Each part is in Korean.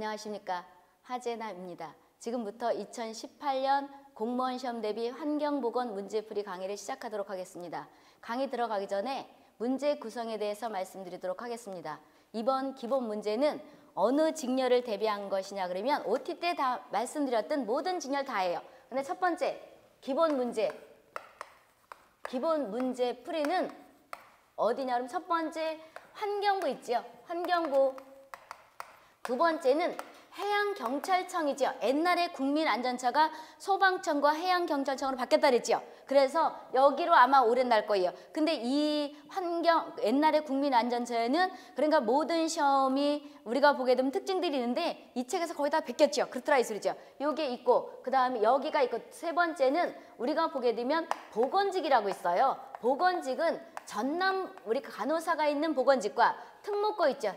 안녕하십니까. 하재나입니다. 지금부터 2018년 공무원 시험 대비 환경보건 문제풀이 강의를 시작하도록 하겠습니다. 강의 들어가기 전에 문제 구성에 대해서 말씀드리도록 하겠습니다. 이번 기본 문제는 어느 직렬을 대비한 것이냐 그러면 OT 때 다 말씀드렸던 모든 직렬 다예요. 근데 첫 번째 기본 문제 풀이는 어디냐 그러면 첫 번째 환경부 있지요. 환경부. 두 번째는 해양경찰청이죠. 옛날에 국민안전처가 소방청과 해양경찰청으로 바뀌었다 그랬죠. 그래서 여기로 아마 오래 날 거예요. 근데 이 옛날에 국민안전처에는 그러니까 모든 시험이 우리가 보게 되면 특징들이 있는데 이 책에서 거의 다 베꼈죠. 그렇더라 이 소리죠. 요게 있고 그 다음에 여기가 있고 세 번째는 우리가 보게 되면 보건직이라고 있어요. 보건직은 전남 우리 간호사가 있는 보건직과 특목고 있죠.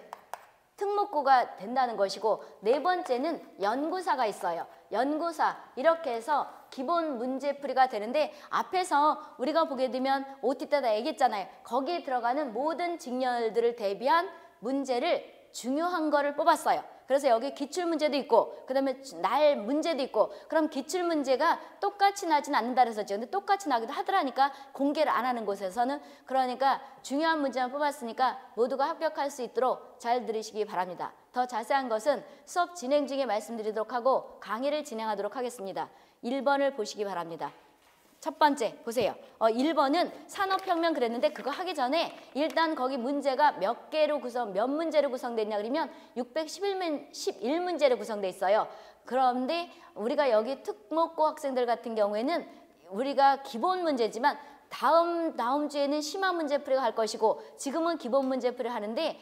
특목고가 된다는 것이고 네 번째는 연구사가 있어요. 연구사 이렇게 해서 기본 문제풀이가 되는데 앞에서 우리가 보게 되면 OT 때 다 얘기했잖아요. 거기에 들어가는 모든 직렬들을 대비한 문제를 중요한 거를 뽑았어요. 그래서 여기 기출문제도 있고 그 다음에 날 문제도 있고 그럼 기출문제가 똑같이 나지는 않는다 그랬었죠. 근데 똑같이 나기도 하더라니까 공개를 안 하는 곳에서는 그러니까 중요한 문제만 뽑았으니까 모두가 합격할 수 있도록 잘 들으시기 바랍니다. 더 자세한 것은 수업 진행 중에 말씀드리도록 하고 강의를 진행하도록 하겠습니다. 1번을 보시기 바랍니다. 첫 번째 보세요. 1번은 산업혁명 그랬는데 그거 하기 전에 일단 거기 문제가 몇 문제로 구성됐냐 그러면 611문제로 구성돼 있어요. 그런데 우리가 여기 특목고 학생들 같은 경우에는 우리가 기본 문제지만 다음 주에는 심화 문제풀이가 할 것이고 지금은 기본 문제풀이 하는데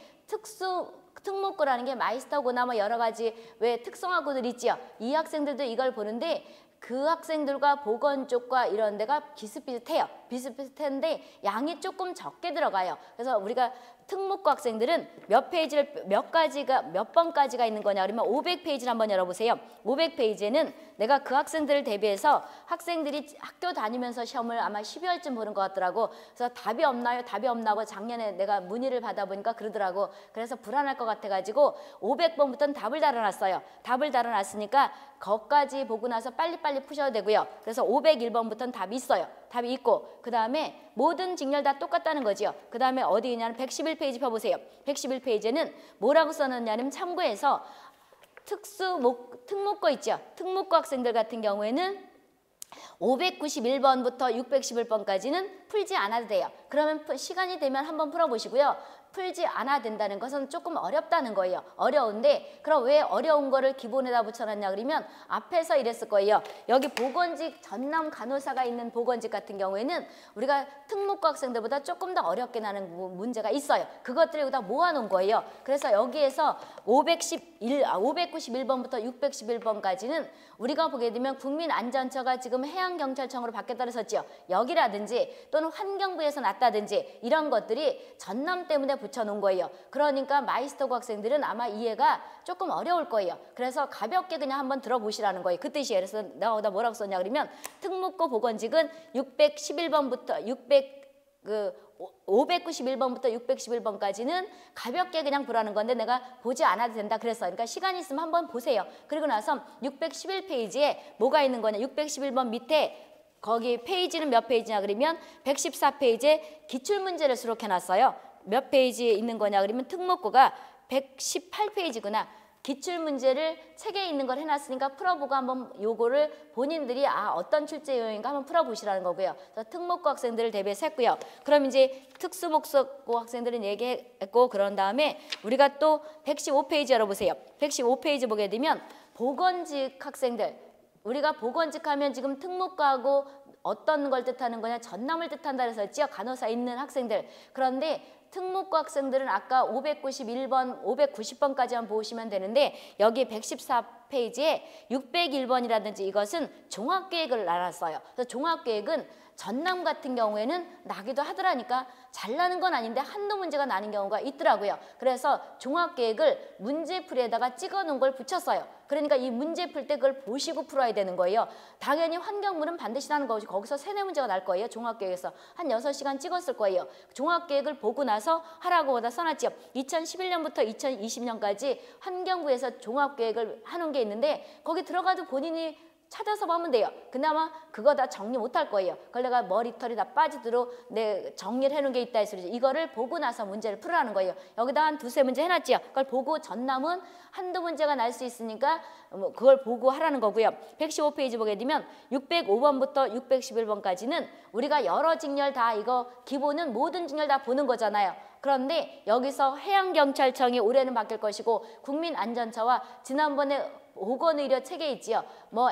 특목고라는 게 마이스터고나 뭐 여러 가지 왜 특성화고들 있지요. 이 학생들도 이걸 보는데 그 학생들과 보건 쪽과 이런 데가 비슷비슷해요. 비슷비슷한데 양이 조금 적게 들어가요. 그래서 우리가 특목고 학생들은 몇 번까지가 있는 거냐 그러면 500페이지를 한번 열어보세요. 500페이지에는 내가 그 학생들을 대비해서 학생들이 학교 다니면서 시험을 아마 12월쯤 보는 것 같더라고. 그래서 답이 없나요? 답이 없나고 작년에 내가 문의를 받아보니까 그러더라고. 그래서 불안할 것 같아가지고 500번부터는 답을 달아놨어요. 답을 달아놨으니까 거기까지 보고 나서 빨리빨리 푸셔도 되고요. 그래서 501번부터는 답이 있어요. 답이 있고 그 다음에 모든 직렬 다 똑같다는 거지요. 그 다음에 어디 있냐면 111페이지 펴보세요. 111페이지에는 뭐라고 써놨냐면 참고해서 특목고 있죠. 특목고 학생들 같은 경우에는 591번부터 611번까지는 풀지 않아도 돼요. 그러면 시간이 되면 한번 풀어보시고요. 풀지 않아야 된다는 것은 조금 어렵다는 거예요. 어려운데 그럼 왜 어려운 거를 기본에다 붙여놨냐 그러면 앞에서 이랬을 거예요. 여기 보건직 전남 간호사가 있는 보건직 같은 경우에는 우리가 특목고 학생들보다 조금 더 어렵게 나는 문제가 있어요. 그것들을 여기다 모아놓은 거예요. 그래서 여기에서 591번부터 611번까지는 우리가 보게 되면 국민안전처가 지금 해양경찰청으로 바뀌었다 그랬었죠. 여기라든지 또는 환경부에서 났다든지 이런 것들이 전남 때문에 붙여놓은 거예요. 그러니까 마이스터고 학생들은 아마 이해가 조금 어려울 거예요. 그래서 가볍게 그냥 한번 들어보시라는 거예요. 그 뜻이에요. 그래서 나 뭐라고 썼냐 그러면 특목고 보건직은 591번부터 611번까지는 가볍게 그냥 보라는 건데 내가 보지 않아도 된다 그랬어. 그러니까 시간이 있으면 한번 보세요. 그리고 나서 611페이지에 뭐가 있는 거냐. 611번 밑에 거기 페이지는 몇 페이지냐 그러면 114페이지에 기출문제를 수록해놨어요. 몇 페이지에 있는 거냐 그러면 특목고가 118페이지구나. 기출문제를 책에 있는 걸 해놨으니까 풀어보고 한번 요거를 본인들이 어떤 출제 요인가 한번 풀어보시라는 거고요. 그래서 특목고 학생들을 대비해서 했고요. 그럼 이제 특수목적고 학생들은 얘기했고 그런 다음에 우리가 또 115페이지 열어보세요. 115페이지 보게 되면 보건직 학생들 우리가 보건직 하면 지금 특목고하고 어떤 걸 뜻하는 거냐 전남을 뜻한다 그래서 했죠. 간호사 있는 학생들. 그런데 특목고 학생들은 아까 591번, 590번까지만 보시면 되는데 여기 114페이지에 601번이라든지 이것은 종합계획을 나눴어요. 그래서 종합계획은 전남 같은 경우에는 나기도 하더라니까 잘 나는 건 아닌데 한두 문제가 나는 경우가 있더라고요. 그래서 종합계획을 문제풀이에다가 찍어놓은 걸 붙였어요. 그러니까 이 문제 풀 때 그걸 보시고 풀어야 되는 거예요. 당연히 환경문은 반드시 나는 거지. 거기서 3-4문제가 날 거예요. 종합계획에서 한 6시간 찍었을 거예요. 종합계획을 보고 나서 하라고 보다 써놨지요. 2011년부터 2020년까지 환경부에서 종합계획을 하는 게 있는데 거기 들어가도 본인이 찾아서 보면 돼요. 그나마 그거 다 정리 못할 거예요. 그걸 내가 머리털이 다 빠지도록 내 정리를 해놓은 게 있다 해서 이거를 보고 나서 문제를 풀으라는 거예요. 여기다 한 2-3문제 해놨지요. 그걸 보고 전남은 한두 문제가 날 수 있으니까 그걸 보고 하라는 거고요. 115페이지 보게 되면 605번부터 611번까지는 우리가 여러 직렬 다 이거 기본은 모든 직렬 다 보는 거잖아요. 그런데 여기서 해양경찰청이 올해는 바뀔 것이고 국민안전처와 지난번에 보건의료 체계 있지요. 뭐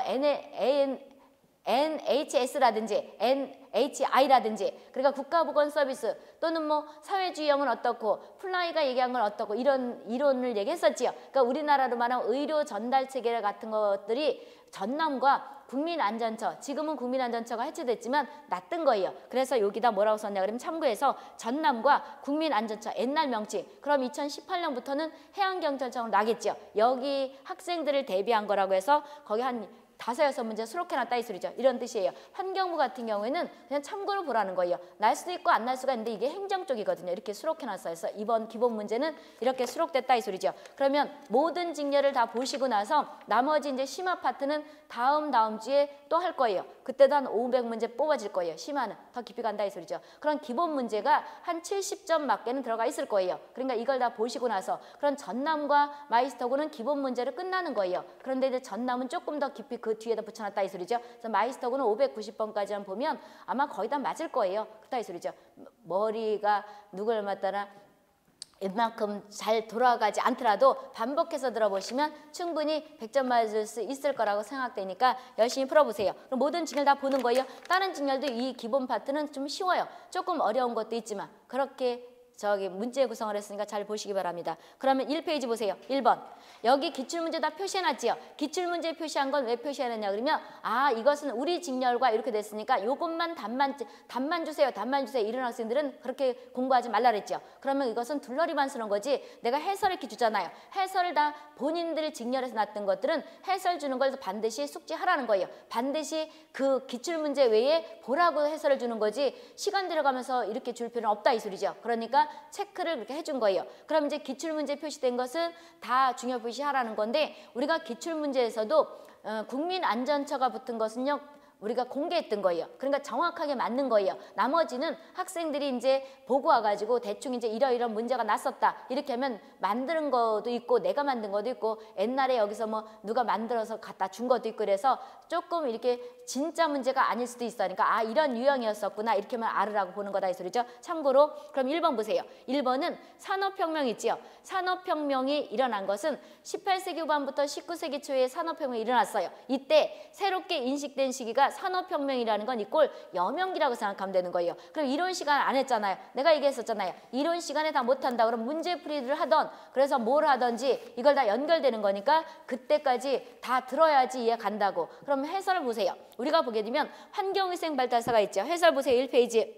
NHS라든지 NHI라든지 그러니까 국가보건서비스 또는 뭐 사회주의형은 어떻고 플라이가 얘기한 건 어떻고 이런 이론을 얘기했었지요. 그러니까 우리나라로 말하면 의료 전달 체계 같은 것들이 전남과 국민안전처, 지금은 국민안전처가 해체됐지만 놨던 거예요. 그래서 여기다 뭐라고 썼냐 그러면 참고해서 전남과 국민안전처 옛날 명칭 그럼 2018년부터는 해양경찰청으로 나겠죠. 여기 학생들을 대비한 거라고 해서 거기 한 5-6문제 수록해놨다 이 소리죠. 이런 뜻이에요. 환경부 같은 경우에는 그냥 참고로 보라는 거예요. 날 수도 있고 안 날 수가 있는데 이게 행정 쪽이거든요. 이렇게 수록해놨어요. 그래서 이번 기본 문제는 이렇게 수록됐다 이 소리죠. 그러면 모든 직렬을 다 보시고 나서 나머지 이제 심화 파트는 다음 주에 또 할 거예요. 그때도 한 500문제 뽑아질 거예요. 심화는 더 깊이 간다 이 소리죠. 그런 기본 문제가 한 70점 맞게는 들어가 있을 거예요. 그러니까 이걸 다 보시고 나서 그런 전남과 마이스터고는 기본 문제로 끝나는 거예요. 그런데 이제 전남은 조금 더 깊이 그 뒤에다 붙여놨다 이 소리죠. 그래서 마이스터고는 590번까지만 보면 아마 거의 다 맞을 거예요. 그렇다 이 소리죠. 머리가 누굴 맞다나 웬만큼 잘 돌아가지 않더라도 반복해서 들어보시면 충분히 100점 맞을 수 있을 거라고 생각되니까 열심히 풀어보세요. 그럼 모든 직렬 다 보는 거예요. 다른 직렬도 이 기본 파트는 좀 쉬워요. 조금 어려운 것도 있지만 그렇게 문제 구성을 했으니까 잘 보시기 바랍니다. 그러면 1페이지 보세요. 1번. 여기 기출문제 다 표시해놨지요. 기출문제 표시한 건 왜 표시해놨냐 그러면 이것은 우리 직렬과 이렇게 됐으니까 요것만 답만 주세요. 이런 학생들은 그렇게 공부하지 말라 그랬죠. 그러면 이것은 둘러리만 쓰는 거지 내가 해설 이렇게 주잖아요. 해설을 다 본인들 직렬에서 놨던 것들은 해설 주는 걸 반드시 숙지하라는 거예요. 반드시 그 기출문제 외에 보라고 해설을 주는 거지 시간 들어가면서 이렇게 줄 필요는 없다 이 소리죠. 그러니까 체크를 그렇게 해준 거예요. 그럼 이제 기출문제 표시된 것은 다 중요 표시하라는 건데 우리가 기출문제에서도 국민안전처가 붙은 것은요. 우리가 공개했던 거예요. 그러니까 정확하게 맞는 거예요. 나머지는 학생들이 이제 보고 와가지고 대충 이제 이런 문제가 났었다. 이렇게 하면 만드는 것도 있고 내가 만든 것도 있고 옛날에 여기서 뭐 누가 만들어서 갖다 준 것도 있고 그래서 조금 이렇게 진짜 문제가 아닐 수도 있어. 그러니까 이런 유형이었었구나. 이렇게만 알으라고 보는 거다 이 소리죠. 참고로 그럼 1번 보세요. 1번은 산업혁명 있지요. 산업혁명이 일어난 것은 18세기 후반부터 19세기 초에 산업혁명이 일어났어요. 이때 새롭게 인식된 시기가 산업혁명이라는 건 이꼴 여명기라고 생각하면 되는 거예요. 그럼 이론 시간 안 했잖아요. 내가 얘기했었잖아요. 이론 시간에 다 못한다. 그럼 문제풀이를 하던 그래서 뭘 하든지 이걸 다 연결되는 거니까 그때까지 다 들어야지 이해 간다고. 그럼 해설을 보세요. 우리가 보게 되면 환경위생 발달사가 있죠. 해설 보세요. 1페이지.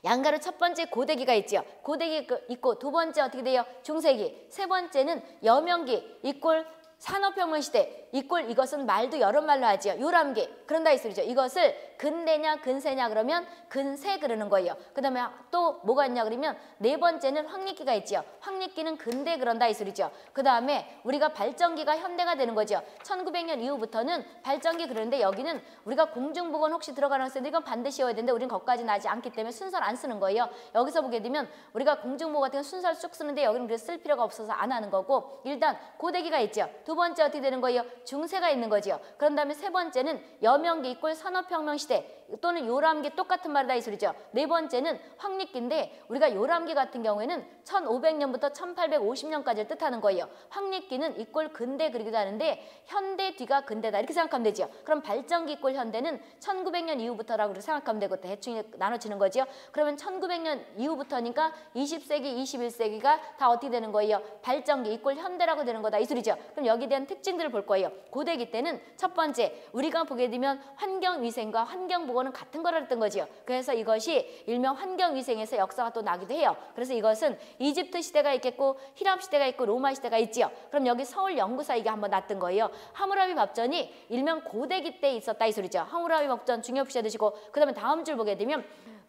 양가로 첫 번째 고대기가 있죠. 고대기 있고 두 번째 어떻게 돼요? 중세기. 세 번째는 여명기 이꼴 산업혁명 시대 이꼴 이것은 말도 여러 말로 하지요. 요람기 그런다 이 소리죠. 이것을 근대냐 근세냐 그러면 근세 그러는 거예요. 그 다음에 또 뭐가 있냐 그러면 네 번째는 황리기가 있지요. 황리기는 근대 그런다 이 소리죠. 그 다음에 우리가 발전기가 현대가 되는 거죠. 1900년 이후부터는 발전기 그러는데 여기는 우리가 공중보건 혹시 들어가는 학생들 이건 반드시 외워야 되는데 우리는 거기까지 나지 않기 때문에 순서를 안 쓰는 거예요. 여기서 보게 되면 우리가 공중보건 같은 건 순서를 쭉 쓰는데 여기는 그래서 쓸 필요가 없어서 안 하는 거고 일단 고대기가 있죠. 두 번째 어떻게 되는 거예요? 중세가 있는 거죠. 그런 다음에 세 번째는 여명기 이꼴 산업혁명 시대 또는 요람기 똑같은 말이다 이 소리죠. 네 번째는 황리기인데 우리가 요람기 같은 경우에는 1500년부터 1850년까지를 뜻하는 거예요. 황리기는 이꼴 근대 그리기도 하는데 현대 뒤가 근대다 이렇게 생각하면 되죠. 그럼 발전기 이꼴 현대는 1900년 이후부터라고 생각하면 되고 대충 나눠지는 거죠. 그러면 1900년 이후부터니까 20세기, 21세기가 다 어떻게 되는 거예요? 발전기 이꼴 현대라고 되는 거다 이 소리죠. 그럼 여기에 대한 특징들을 볼 거예요. 고대기 때는 첫 번째 우리가 보게 되면 환경위생과 환경보건 요거는 같은 거라 했던 거지요. 그래서 이것이 일명 환경위생에서 역사가 또 나기도 해요. 그래서 이것은 이집트 시대가 있겠고 히랍 시대가 있고 로마 시대가 있지요. 그럼 여기 서울 연구사 이게 한번 났던 거예요. 하무라비 법전이 일명 고대기 때 있었다 이 소리죠. 하무라비 법전 중요시 해두시고 그다음에 다음 줄 보게 되면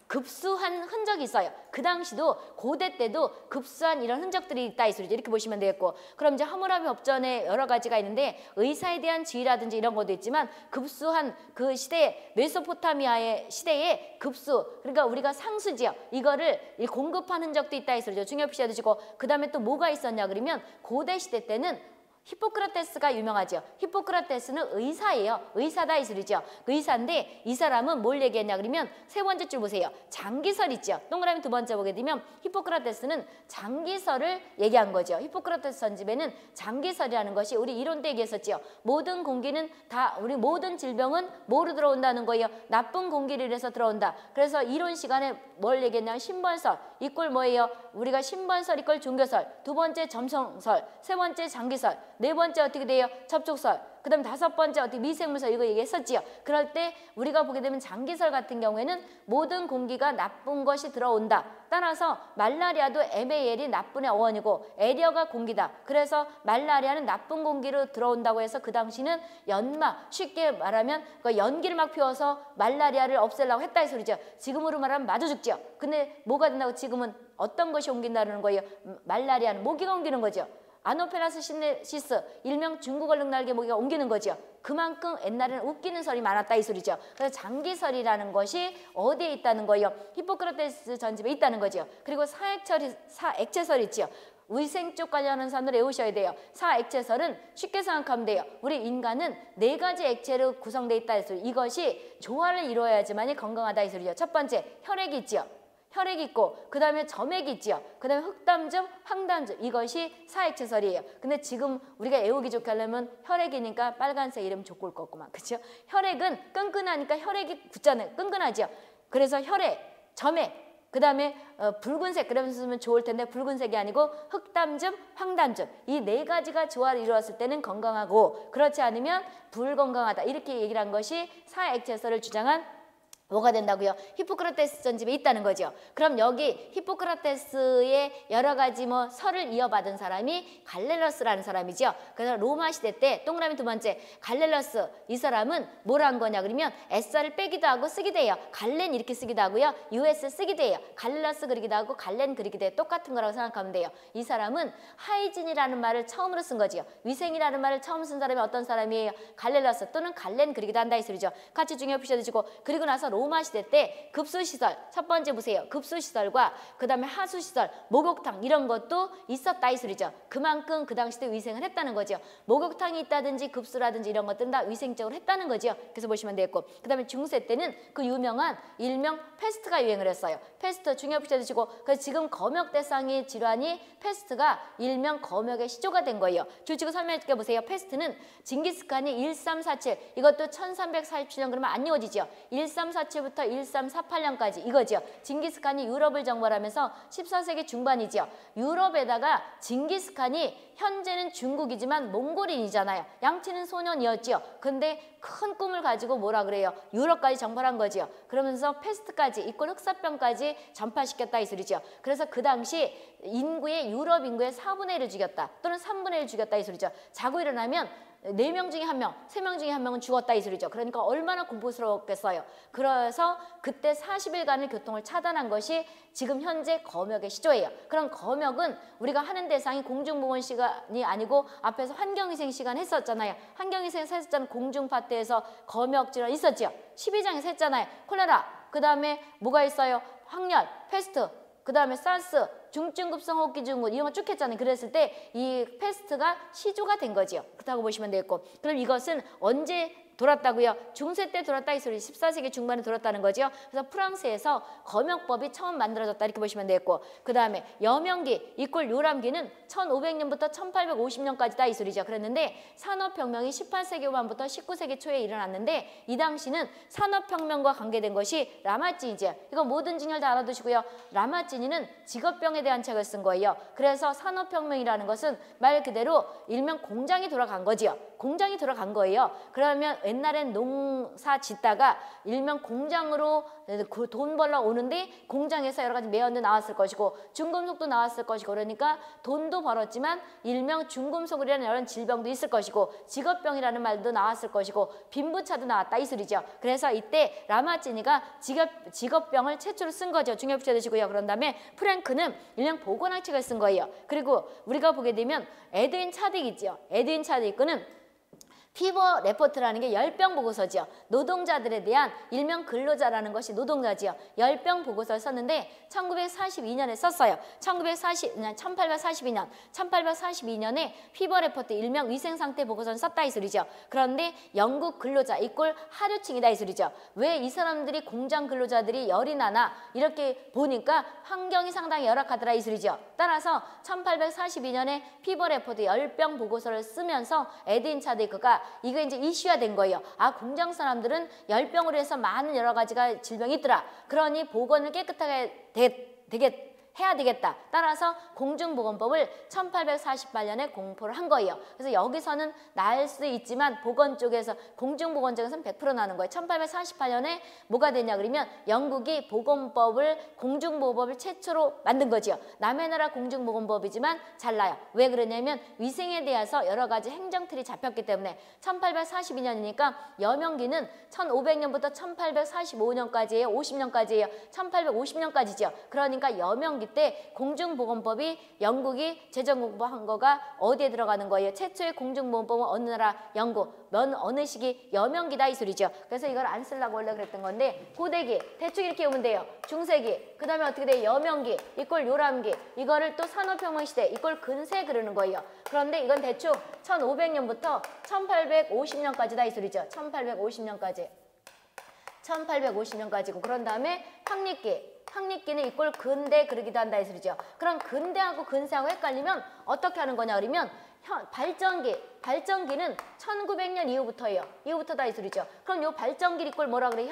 급수한 흔적이 있어요. 그 당시도 고대 때도 급수한 이런 흔적들이 있다 이 소리죠. 이렇게 보시면 되겠고 그럼 이제 하무라비 법전에 여러 가지가 있는데 의사에 대한 지위라든지 이런 것도 있지만 급수한 그 시대에 메소포타미아의 시대에 급수 그러니까 우리가 상수지요. 이거를 공급한 흔적도 있다 이 소리죠. 중요시 해두시고 그 다음에 또 뭐가 있었냐 그러면 고대 시대 때는 히포크라테스가 유명하죠. 히포크라테스는 의사예요. 의사다 이 소리죠. 의사인데 이 사람은 뭘 얘기했냐 그러면 세 번째 줄 보세요. 장기설 있죠. 동그라미 두 번째 보게 되면 히포크라테스는 장기설을 얘기한 거죠. 히포크라테스 전집에는 장기설이라는 것이 우리 이론 때 얘기했었죠. 모든 공기는 다 우리 모든 질병은 뭐로 들어온다는 거예요. 나쁜 공기를 인해서 들어온다. 그래서 이론 시간에 뭘 얘기했냐면 신번설 이꼴 뭐예요? 우리가 신번설 이꼴 종교설 두 번째 점성설 세 번째 장기설 네 번째 어떻게 돼요? 접촉설 그 다음에 다섯 번째 어떻게 미생물설 이거 얘기했었지요. 그럴 때 우리가 보게 되면 장기설 같은 경우에는 모든 공기가 나쁜 것이 들어온다. 따라서 말라리아도 MAL이 나쁜의 어원이고 에리어가 공기다. 그래서 말라리아는 나쁜 공기로 들어온다고 해서 그 당시는 연마 쉽게 말하면 그 연기를 막 피워서 말라리아를 없애려고 했다 이 소리죠. 지금으로 말하면 마주 죽죠. 근데 뭐가 된다고 지금은 어떤 것이 옮긴다는 거예요? 말라리아는 모기가 옮기는 거죠. 아노페라스 시네시스 일명 중국 얼룩날개 모기가 옮기는 거죠. 그만큼 옛날에는 웃기는 설이 많았다 이 소리죠. 그래서 장기설이라는 것이 어디에 있다는 거예요? 히포크라테스 전집에 있다는 거죠. 그리고 사액체설 있죠. 위생 쪽 관련한 사람들 외우셔야 돼요. 사액체설은 쉽게 생각하면 돼요. 우리 인간은 네 가지 액체로 구성되어 있다 이 소리. 이것이 조화를 이루어야지만이 건강하다 이 소리죠. 첫 번째 혈액이 있죠. 혈액이 있고 그 다음에 점액이 있지요. 그 다음에 흑담즙, 황담즙 이것이 사액체설이에요. 근데 지금 우리가 애우기 좋게 하려면 혈액이니까 빨간색 이름 좋을 거구만. 그렇죠? 혈액은 끈끈하니까 혈액이 굳잖아요. 끈끈하지요. 그래서 혈액, 점액 그 다음에 붉은색 그러면서 쓰면 좋을 텐데 붉은색이 아니고 흑담즙, 황담즙 이 네 가지가 조화를 이루었을 때는 건강하고 그렇지 않으면 불건강하다 이렇게 얘기를 한 것이 사액체설을 주장한 뭐가 된다고요? 히포크라테스 전집에 있다는 거죠. 그럼 여기 히포크라테스의 여러 가지 뭐 설을 이어받은 사람이 갈렐러스라는 사람이죠. 그래서 로마 시대 때 동그라미 두 번째 갈렐러스 이 사람은 뭘 한 거냐 그러면 SR을 빼기도 하고 쓰기도 해요. 갈렌 이렇게 쓰기도 하고요. US 쓰기도 해요. 갈렐러스 그리기도 하고 갈렌 그리기도 해요. 똑같은 거라고 생각하면 돼요. 이 사람은 하이진이라는 말을 처음으로 쓴 거지요. 위생이라는 말을 처음 쓴 사람이 어떤 사람이에요? 갈렐러스 또는 갈렌 그리기도 한다 이 소리죠. 같이 중요히 부셔주시고 그리고 나서 로마 시대 때 급수시설 첫 번째 보세요. 급수시설과 그 다음에 하수시설 목욕탕 이런 것도 있었다 이 소리죠. 그만큼 그 당시 때 위생을 했다는 거죠. 목욕탕이 있다든지 급수라든지 이런 것들은 다 위생적으로 했다는 거죠. 그래서 보시면 되겠고 그 다음에 중세 때는 그 유명한 일명 페스트가 유행을 했어요. 페스트 중요히 붙여주시고 그래서 지금 검역 대상의 질환이 페스트가 일명 검역의 시조가 된 거예요. 줄치고 설명해 줄게 보세요. 페스트는 징기스칸이 1347 이것도 1347년 그러면 안 이어지죠. 1347부터 1348년까지 이거죠. 징기스칸이 유럽을 정벌하면서 14세기 중반이죠. 유럽에다가 징기스칸이 현재는 중국이지만 몽골인이잖아요. 양치는 소년이었죠. 근데 큰 꿈을 가지고 뭐라 그래요? 유럽까지 정벌한 거죠. 그러면서 페스트까지 이꼴 흑사병까지 전파시켰다 이 소리죠. 그래서 그 당시 인구의 유럽 인구의 4분의 1을 죽였다 또는 3분의 1을 죽였다 이 소리죠. 자고 일어나면 4명 중에 1명, 3명 중에 1명은 죽었다 이 소리죠. 그러니까 얼마나 공포스러웠겠어요. 그래서 그때 40일간의 교통을 차단한 것이 지금 현재 검역의 시조예요. 그럼 검역은 우리가 하는 대상이 공중보건 시간이 아니고 앞에서 환경위생 시간 했었잖아요. 환경위생에서 했었잖아요. 공중파트에서 검역 질환 있었죠. 12장에서 했잖아요. 콜레라, 그 다음에 뭐가 있어요? 황열, 페스트, 그 다음에 사스, 중증급성 호흡기증후 이런 거 쭉 했잖아요. 그랬을 때 이 페스트가 시조가 된 거지요. 그렇다고 보시면 되겠고 그럼 이것은 언제 돌았다고요? 중세 때 돌았다 이 소리 14세기 중반에 돌았다는 거죠. 그래서 프랑스에서 검역법이 처음 만들어졌다 이렇게 보시면 되겠고 그 다음에 여명기 이꼴 요람기는 1500년부터 1850년까지다 이 소리죠. 그랬는데 산업혁명이 18세기 후반부터 19세기 초에 일어났는데 이 당시는 산업혁명과 관계된 것이 라마찌니죠. 이거 모든 진열 다 알아두시고요. 라마찌니는 직업병에 대한 책을 쓴 거예요. 그래서 산업혁명이라는 것은 말 그대로 일명 공장이 돌아간 거지요. 공장이 돌아간 거예요. 그러면 옛날엔 농사 짓다가 일명 공장으로 돈 벌러 오는데 공장에서 여러 가지 매연도 나왔을 것이고 중금속도 나왔을 것이고 그러니까 돈도 벌었지만 일명 중금속이라는 이런 질병도 있을 것이고 직업병이라는 말도 나왔을 것이고 빈부차도 나왔다 이 소리죠. 그래서 이때 라마찌니가 직업병을 최초로 쓴 거죠. 중요부터 되시고요. 그런 다음에 프랭크는 일명 보건학책을 쓴 거예요. 그리고 우리가 보게 되면 에드윈 차딕 있죠. 에드윈 차딕은 피버 레포트라는 게 열병 보고서죠. 노동자들에 대한 일명 근로자라는 것이 노동자지요. 열병 보고서를 썼는데 1942년에 썼어요. 1842년에 피버 레포트 일명 위생상태 보고서를 썼다 이 소리죠. 그런데 영국 근로자 이꼴 하류층이다 이 소리죠. 왜 이 사람들이 공장 근로자들이 열이 나나 이렇게 보니까 환경이 상당히 열악하더라 이 소리죠. 따라서 1842년에 피버 레포트 열병 보고서를 쓰면서 에드윈 차디그가 이거 이제 이슈화 된 거예요. 아, 공장 사람들은 열병으로 해서 많은 여러 가지가 질병이 있더라. 그러니 보건을 깨끗하게 해야 되겠다. 따라서 공중보건법을 1848년에 공포를 한 거예요. 그래서 여기서는 날 수 있지만 보건 쪽에서 공중보건 쪽에서는 100% 나는 거예요. 1848년에 뭐가 되냐 그러면 영국이 공중보건법을 최초로 만든 거죠. 남의 나라 공중보건법이지만 달라요. 왜 그러냐면 위생에 대해서 여러 가지 행정틀이 잡혔기 때문에 1842년이니까 여명기는 1500년부터 1845년까지예요. 50년까지예요. 1850년까지죠. 그러니까 여명기 때 공중보건법이 영국이 재정공부한 거가 어디에 들어가는 거예요? 최초의 공중보건법은 어느 나라? 영국. 어느 시기? 여명기다 이 소리죠. 그래서 이걸 안 쓰려고 원래 그랬던 건데 고대기 대충 이렇게 오면 돼요. 중세기 그 다음에 어떻게 돼요? 여명기 이꼴 요람기 이거를 또 산업혁명 시대 이꼴 근세 그러는 거예요. 그런데 이건 대충 1500년부터 1850년까지다 이 소리죠. 1850년까지고 그런 다음에 황립기는 이꼴 근대 그러기도 한다 이 소리죠. 그럼 근대하고 근세하고 헷갈리면 어떻게 하는 거냐 그러면 발전기는 1900년 이후부터예요. 이후부터다 이 소리죠. 그럼 요 발전기 이꼴 뭐라 그래?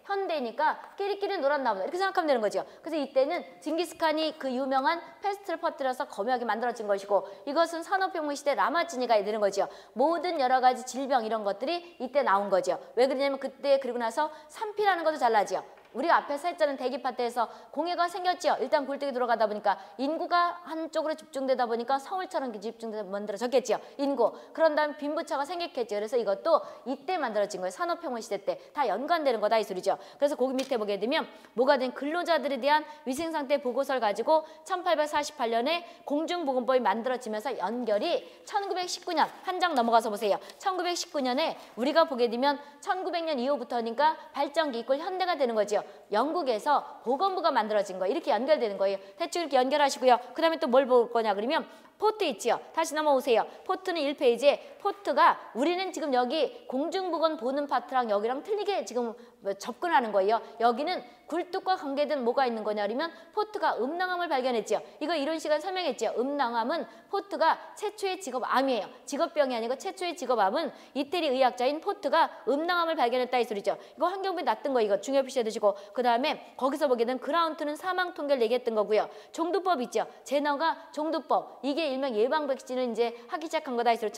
현대니까 끼리끼리 놀았나 보다 이렇게 생각하면 되는 거죠. 그래서 이때는 징기스칸이 그 유명한 패스트를 퍼뜨려서 거묘하게 만들어진 것이고 이것은 산업혁명 시대 라마찌니가 되는 거죠. 모든 여러 가지 질병 이런 것들이 이때 나온 거죠. 왜 그러냐면 그때 그리고 나서 산피라는 것도 잘나지요. 우리가 앞에서 했잖아요. 대기파트에서 공해가 생겼죠. 일단 굴뚝이 들어가다 보니까 인구가 한쪽으로 집중되다 보니까 서울처럼 집중돼서 만들어졌겠죠. 인구. 그런 다음에 빈부차가 생겼겠죠. 그래서 이것도 이때 만들어진 거예요. 산업혁명 시대 때. 다 연관되는 거다 이 소리죠. 그래서 거기 밑에 보게 되면 뭐가 된 근로자들에 대한 위생상태 보고서를 가지고 1848년에 공중보건법이 만들어지면서 연결이 1919년 한 장 넘어가서 보세요. 1919년에 우리가 보게 되면 1900년 이후부터니까 발전기 이꼴 현대가 되는 거죠. 영국에서 보건부가 만들어진 거예요. 이렇게 연결되는 거예요. 대충 이렇게 연결하시고요. 그 다음에 또 뭘 볼 거냐 그러면 포트 있지요. 다시 넘어오세요. 포트는 1페이지에 포트가 우리는 지금 여기 공중보건 보는 파트랑 여기랑 틀리게 지금 접근하는 거예요. 여기는 굴뚝과 관계된 뭐가 있는 거냐 그러면 포트가 음낭암을 발견했죠. 이거 이런 시간 설명했죠. 음낭암은 포트가 최초의 직업암이에요. 직업병이 아니고 최초의 직업암은 이태리 의학자인 포트가 음낭암을 발견했다 이 소리죠. 이거 환경부에 놨던 거 이거 중요 표시해 두시고 그 다음에 거기서 보게 된 그라운트는 사망 통계를 얘기했던 거고요. 종두법 있죠. 제너가 종두법 이게 일명 예방 백신을 이제 하기 시작한 거다 이 소리.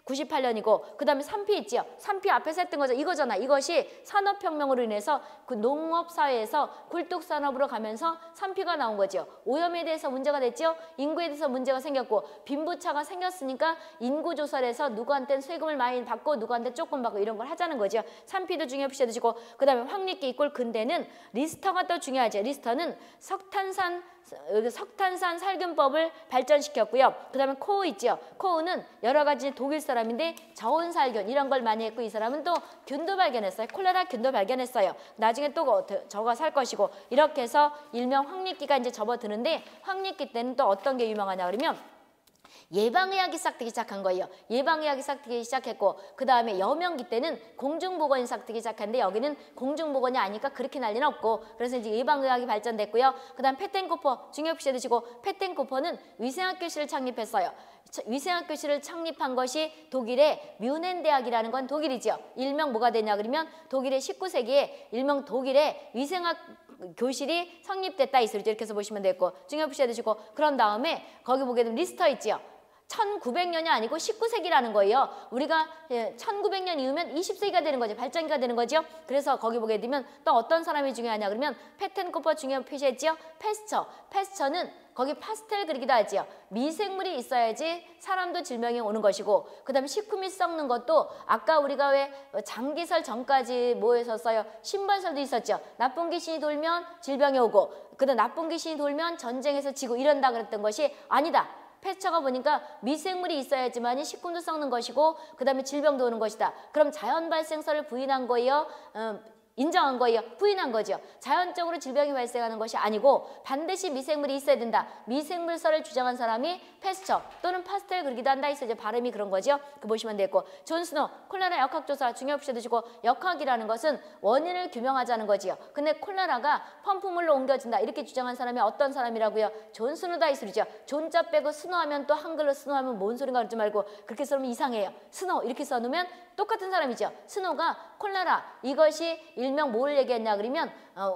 1798년이고 그 다음에 산피 있지요. 산피 앞에서 했던 거죠. 이거잖아. 이것이 산업혁명으로 인해서 그 농업사회에서 굴뚝산업으로 가면서 산피가 나온 거죠. 오염에 대해서 문제가 됐죠. 인구에 대해서 문제가 생겼고 빈부차가 생겼으니까 인구조사를 해서 누구한테는 세금을 많이 받고 누구한테 조금 받고 이런 걸 하자는 거죠. 산피도 중요해 주시고 그 다음에 황립기 이꼴 근대는 리스터가 또 중요하죠. 리스터는 석탄산 살균법을 발전시켰고요. 그 다음에 코우 있죠. 코우는 여러 가지 독일 사람인데 저온살균 이런 걸 많이 했고 이 사람은 또 균도 발견했어요. 콜레라 균도 발견했어요. 나중에 또 저가 살 것이고 이렇게 해서 일명 황립기가 이제 접어드는데 황립기 때는 또 어떤 게 유명하냐 그러면 예방의학이 싹트기 시작한 거예요. 예방의학이 싹트기 시작했고 그 다음에 여명기 때는 공중보건이 싹트기 시작했는데 여기는 공중보건이 아니니까 그렇게 난리는 없고 그래서 이제 예방의학이 발전됐고요. 그 다음 페텐코퍼 중요 표시해 두시고 페텐코퍼는 위생학교실을 창립했어요. 위생학교실을 창립한 것이 독일의 뮌헨대학이라는 건 독일이죠. 일명 뭐가 되냐 그러면 독일의 19세기에 일명 독일의 위생학 교실이 성립됐다 이 소리죠. 이렇게 해서 보시면 되고 중요 표시해 두시고 그런 다음에 거기 보게 되면 리스터 있지요. 1900년이 아니고 19세기라는 거예요. 우리가 1900년 이후면 20세기가 되는 거죠. 발전기가 되는 거죠. 그래서 거기 보게 되면 또 어떤 사람이 중요하냐 그러면 페텐코퍼 중요한 표시했지요. 패스처. 패스처는 거기 파스텔 그리기도 하지요. 미생물이 있어야지 사람도 질병이 오는 것이고 그 다음에 식품이 썩는 것도 아까 우리가 왜 장기설 전까지 뭐 했었어요? 신발설도 있었죠. 나쁜 귀신이 돌면 질병이 오고 그 다음 나쁜 귀신이 돌면 전쟁에서 지고 이런다 그랬던 것이 아니다. 패스처가 보니까 미생물이 있어야지만이 식품도 썩는 것이고 그 다음에 질병도 오는 것이다. 그럼 자연 발생설을 부인한 거예요? 인정한 거예요? 부인한 거죠. 자연적으로 질병이 발생하는 것이 아니고 반드시 미생물이 있어야 된다. 미생물설을 주장한 사람이 패스처 또는 파스텔 그리기도 한다 있어요. 발음이 그런 거죠. 그 보시면 되고 존 스노우 콜레라 역학조사 중요한 표시 두시고 역학이라는 것은 원인을 규명하자는 거지요. 근데 콜레라가 펌프물로 옮겨진다 이렇게 주장한 사람이 어떤 사람이라고요? 존 스노우다 이 소리죠. 존자 빼고 스노우하면 또 한글로 스노우하면 뭔 소린가 그러지 말고 그렇게 써놓으면 이상해요. 스노우 이렇게 써놓으면 똑같은 사람이죠. 스노우가 콜레라 이것이 일명 뭘 얘기했냐 그러면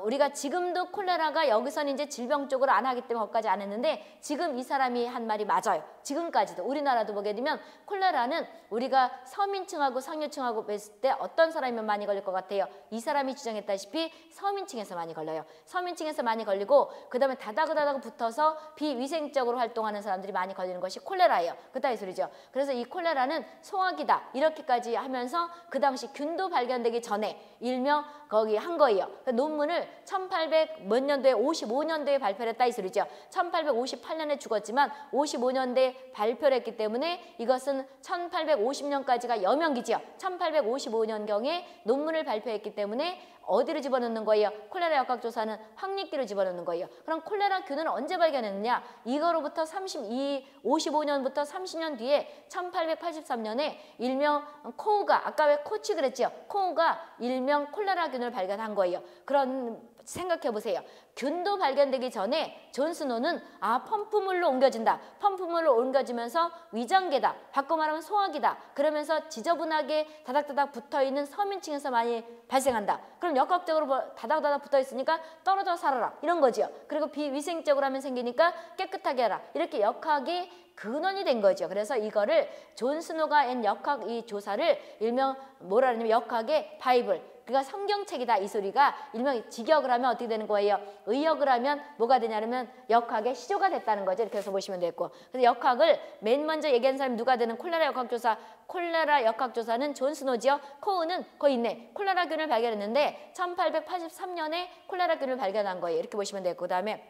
우리가 지금도 콜레라가 여기서는 이제 질병 쪽으로 안 하기 때문에 거기까지 안 했는데 지금 이 사람이 한 말이 맞아요. 지금까지도 우리나라도 보게 되면 콜레라는 우리가 서민층하고 상류층하고 뵀을 때 어떤 사람이면 많이 걸릴 것 같아요. 이 사람이 주장했다시피 서민층에서 많이 걸려요. 서민층에서 많이 걸리고 그 다음에 다다그다다가 붙어서 비위생적으로 활동하는 사람들이 많이 걸리는 것이 콜레라예요. 그따위 소리죠. 그래서 이 콜레라는 소화기다 이렇게까지 하면서 그 당시 균도 발견되기 전에 일명 거기 한 거예요. 그 논문을 1800 몇 년도에 55년도에 발표를 했다 이 소리죠. 1858년에 죽었지만 55년대에 발표를 했기 때문에 이것은 1850년까지가 여명기지요. 1855년경에 논문을 발표했기 때문에 어디로 집어넣는 거예요? 콜레라 역학조사는 확립기로 집어넣는 거예요. 그럼 콜레라 균은 언제 발견했느냐? 이거로부터 55년부터 30년 뒤에 1883년에 일명 코우가 아까 왜 코치 그랬죠? 코우가 일명 콜레라 균을 발견한 거예요. 그런 생각해 보세요. 균도 발견되기 전에 존 스노우는 펌프물로 옮겨진다. 펌프물로 옮겨지면서 위장계다. 바꿔 말하면 소화기다. 그러면서 지저분하게 다닥다닥 붙어있는 서민층에서 많이 발생한다. 그럼 역학적으로 다닥다닥 붙어있으니까 떨어져 살아라. 이런 거죠. 그리고 비위생적으로 하면 생기니까 깨끗하게 해라. 이렇게 역학이 근원이 된 거죠. 그래서 이거를 존 스노우가 한 역학 이 조사를 일명 뭐라 하냐면 역학의 바이블 그가 성경책이다 이 소리가 일명 직역을 하면 어떻게 되는 거예요? 의역을 하면 뭐가 되냐면 역학의 시조가 됐다는 거죠. 이렇게 해서 보시면 되고 그래서 역학을 맨 먼저 얘기한 사람이 누가 되는 콜레라 역학조사 콜레라 역학조사는 존 스노우지요. 코우는 거기 있네. 콜레라균을 발견했는데 1883년에 콜레라균을 발견한 거예요. 이렇게 보시면 되고 그 다음에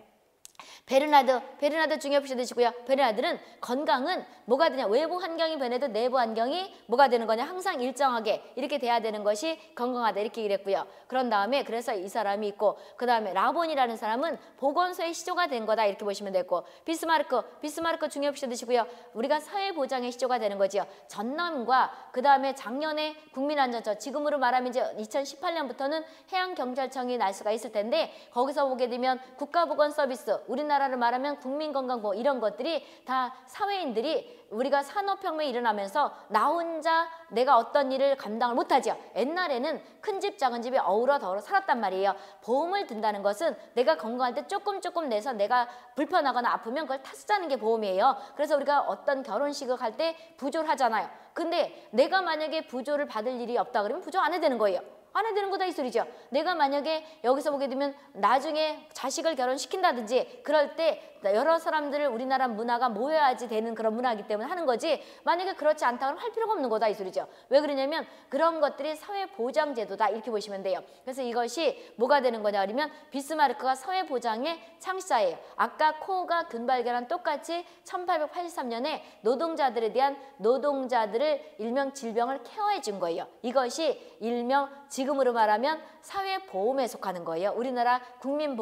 베르나드 중요한 표시 드시고요. 베르나드는 건강은 뭐가 되냐? 외부 환경이 변해도 내부 환경이 뭐가 되는 거냐? 항상 일정하게 이렇게 돼야 되는 것이 건강하다 이렇게 얘기했고요. 그런 다음에 그래서 이 사람이 있고 그 다음에 라본이라는 사람은 보건소의 시조가 된 거다 이렇게 보시면 되고 비스마르크 중요한 표시 드시고요. 우리가 사회보장의 시조가 되는 거지요. 전남과 그 다음에 작년에 국민안전처 지금으로 말하면 이제 2018년부터는 해양경찰청이 날 수가 있을 텐데 거기서 보게 되면 국가보건서비스 우리나라를 말하면 국민건강보험 이런 것들이 다 사회인들이 우리가 산업혁명이 일어나면서 나 혼자 내가 어떤 일을 감당을 못하죠. 옛날에는 큰 집 작은 집이 어우러 더불어 살았단 말이에요. 보험을 든다는 것은 내가 건강할 때 조금 내서 내가 불편하거나 아프면 그걸 다 쓰자는 게 보험이에요. 그래서 우리가 어떤 결혼식을 할 때 부조를 하잖아요. 근데 내가 만약에 부조를 받을 일이 없다 그러면 부조 안 해야 되는 거예요. 안 해야 되는 거다 이 소리죠. 내가 만약에 여기서 보게 되면 나중에 자식을 결혼시킨다든지 그럴 때 여러 사람들을 우리나라 문화가 모여야지 되는 그런 문화이기 때문에 하는 거지 만약에 그렇지 않다 그러면 할 필요가 없는 거다 이 소리죠. 왜 그러냐면 그런 것들이 사회보장제도다 이렇게 보시면 돼요. 그래서 이것이 뭐가 되는 거냐 그러면 비스마르크가 사회보장의 창시자예요. 아까 코우가 균 발견한 똑같이 1883년에 노동자들에 대한 노동자들을 일명 질병을 케어해 준 거예요. 이것이 일명 지금으로 말하면 사회보험에 속하는 거예요. 우리나라 국민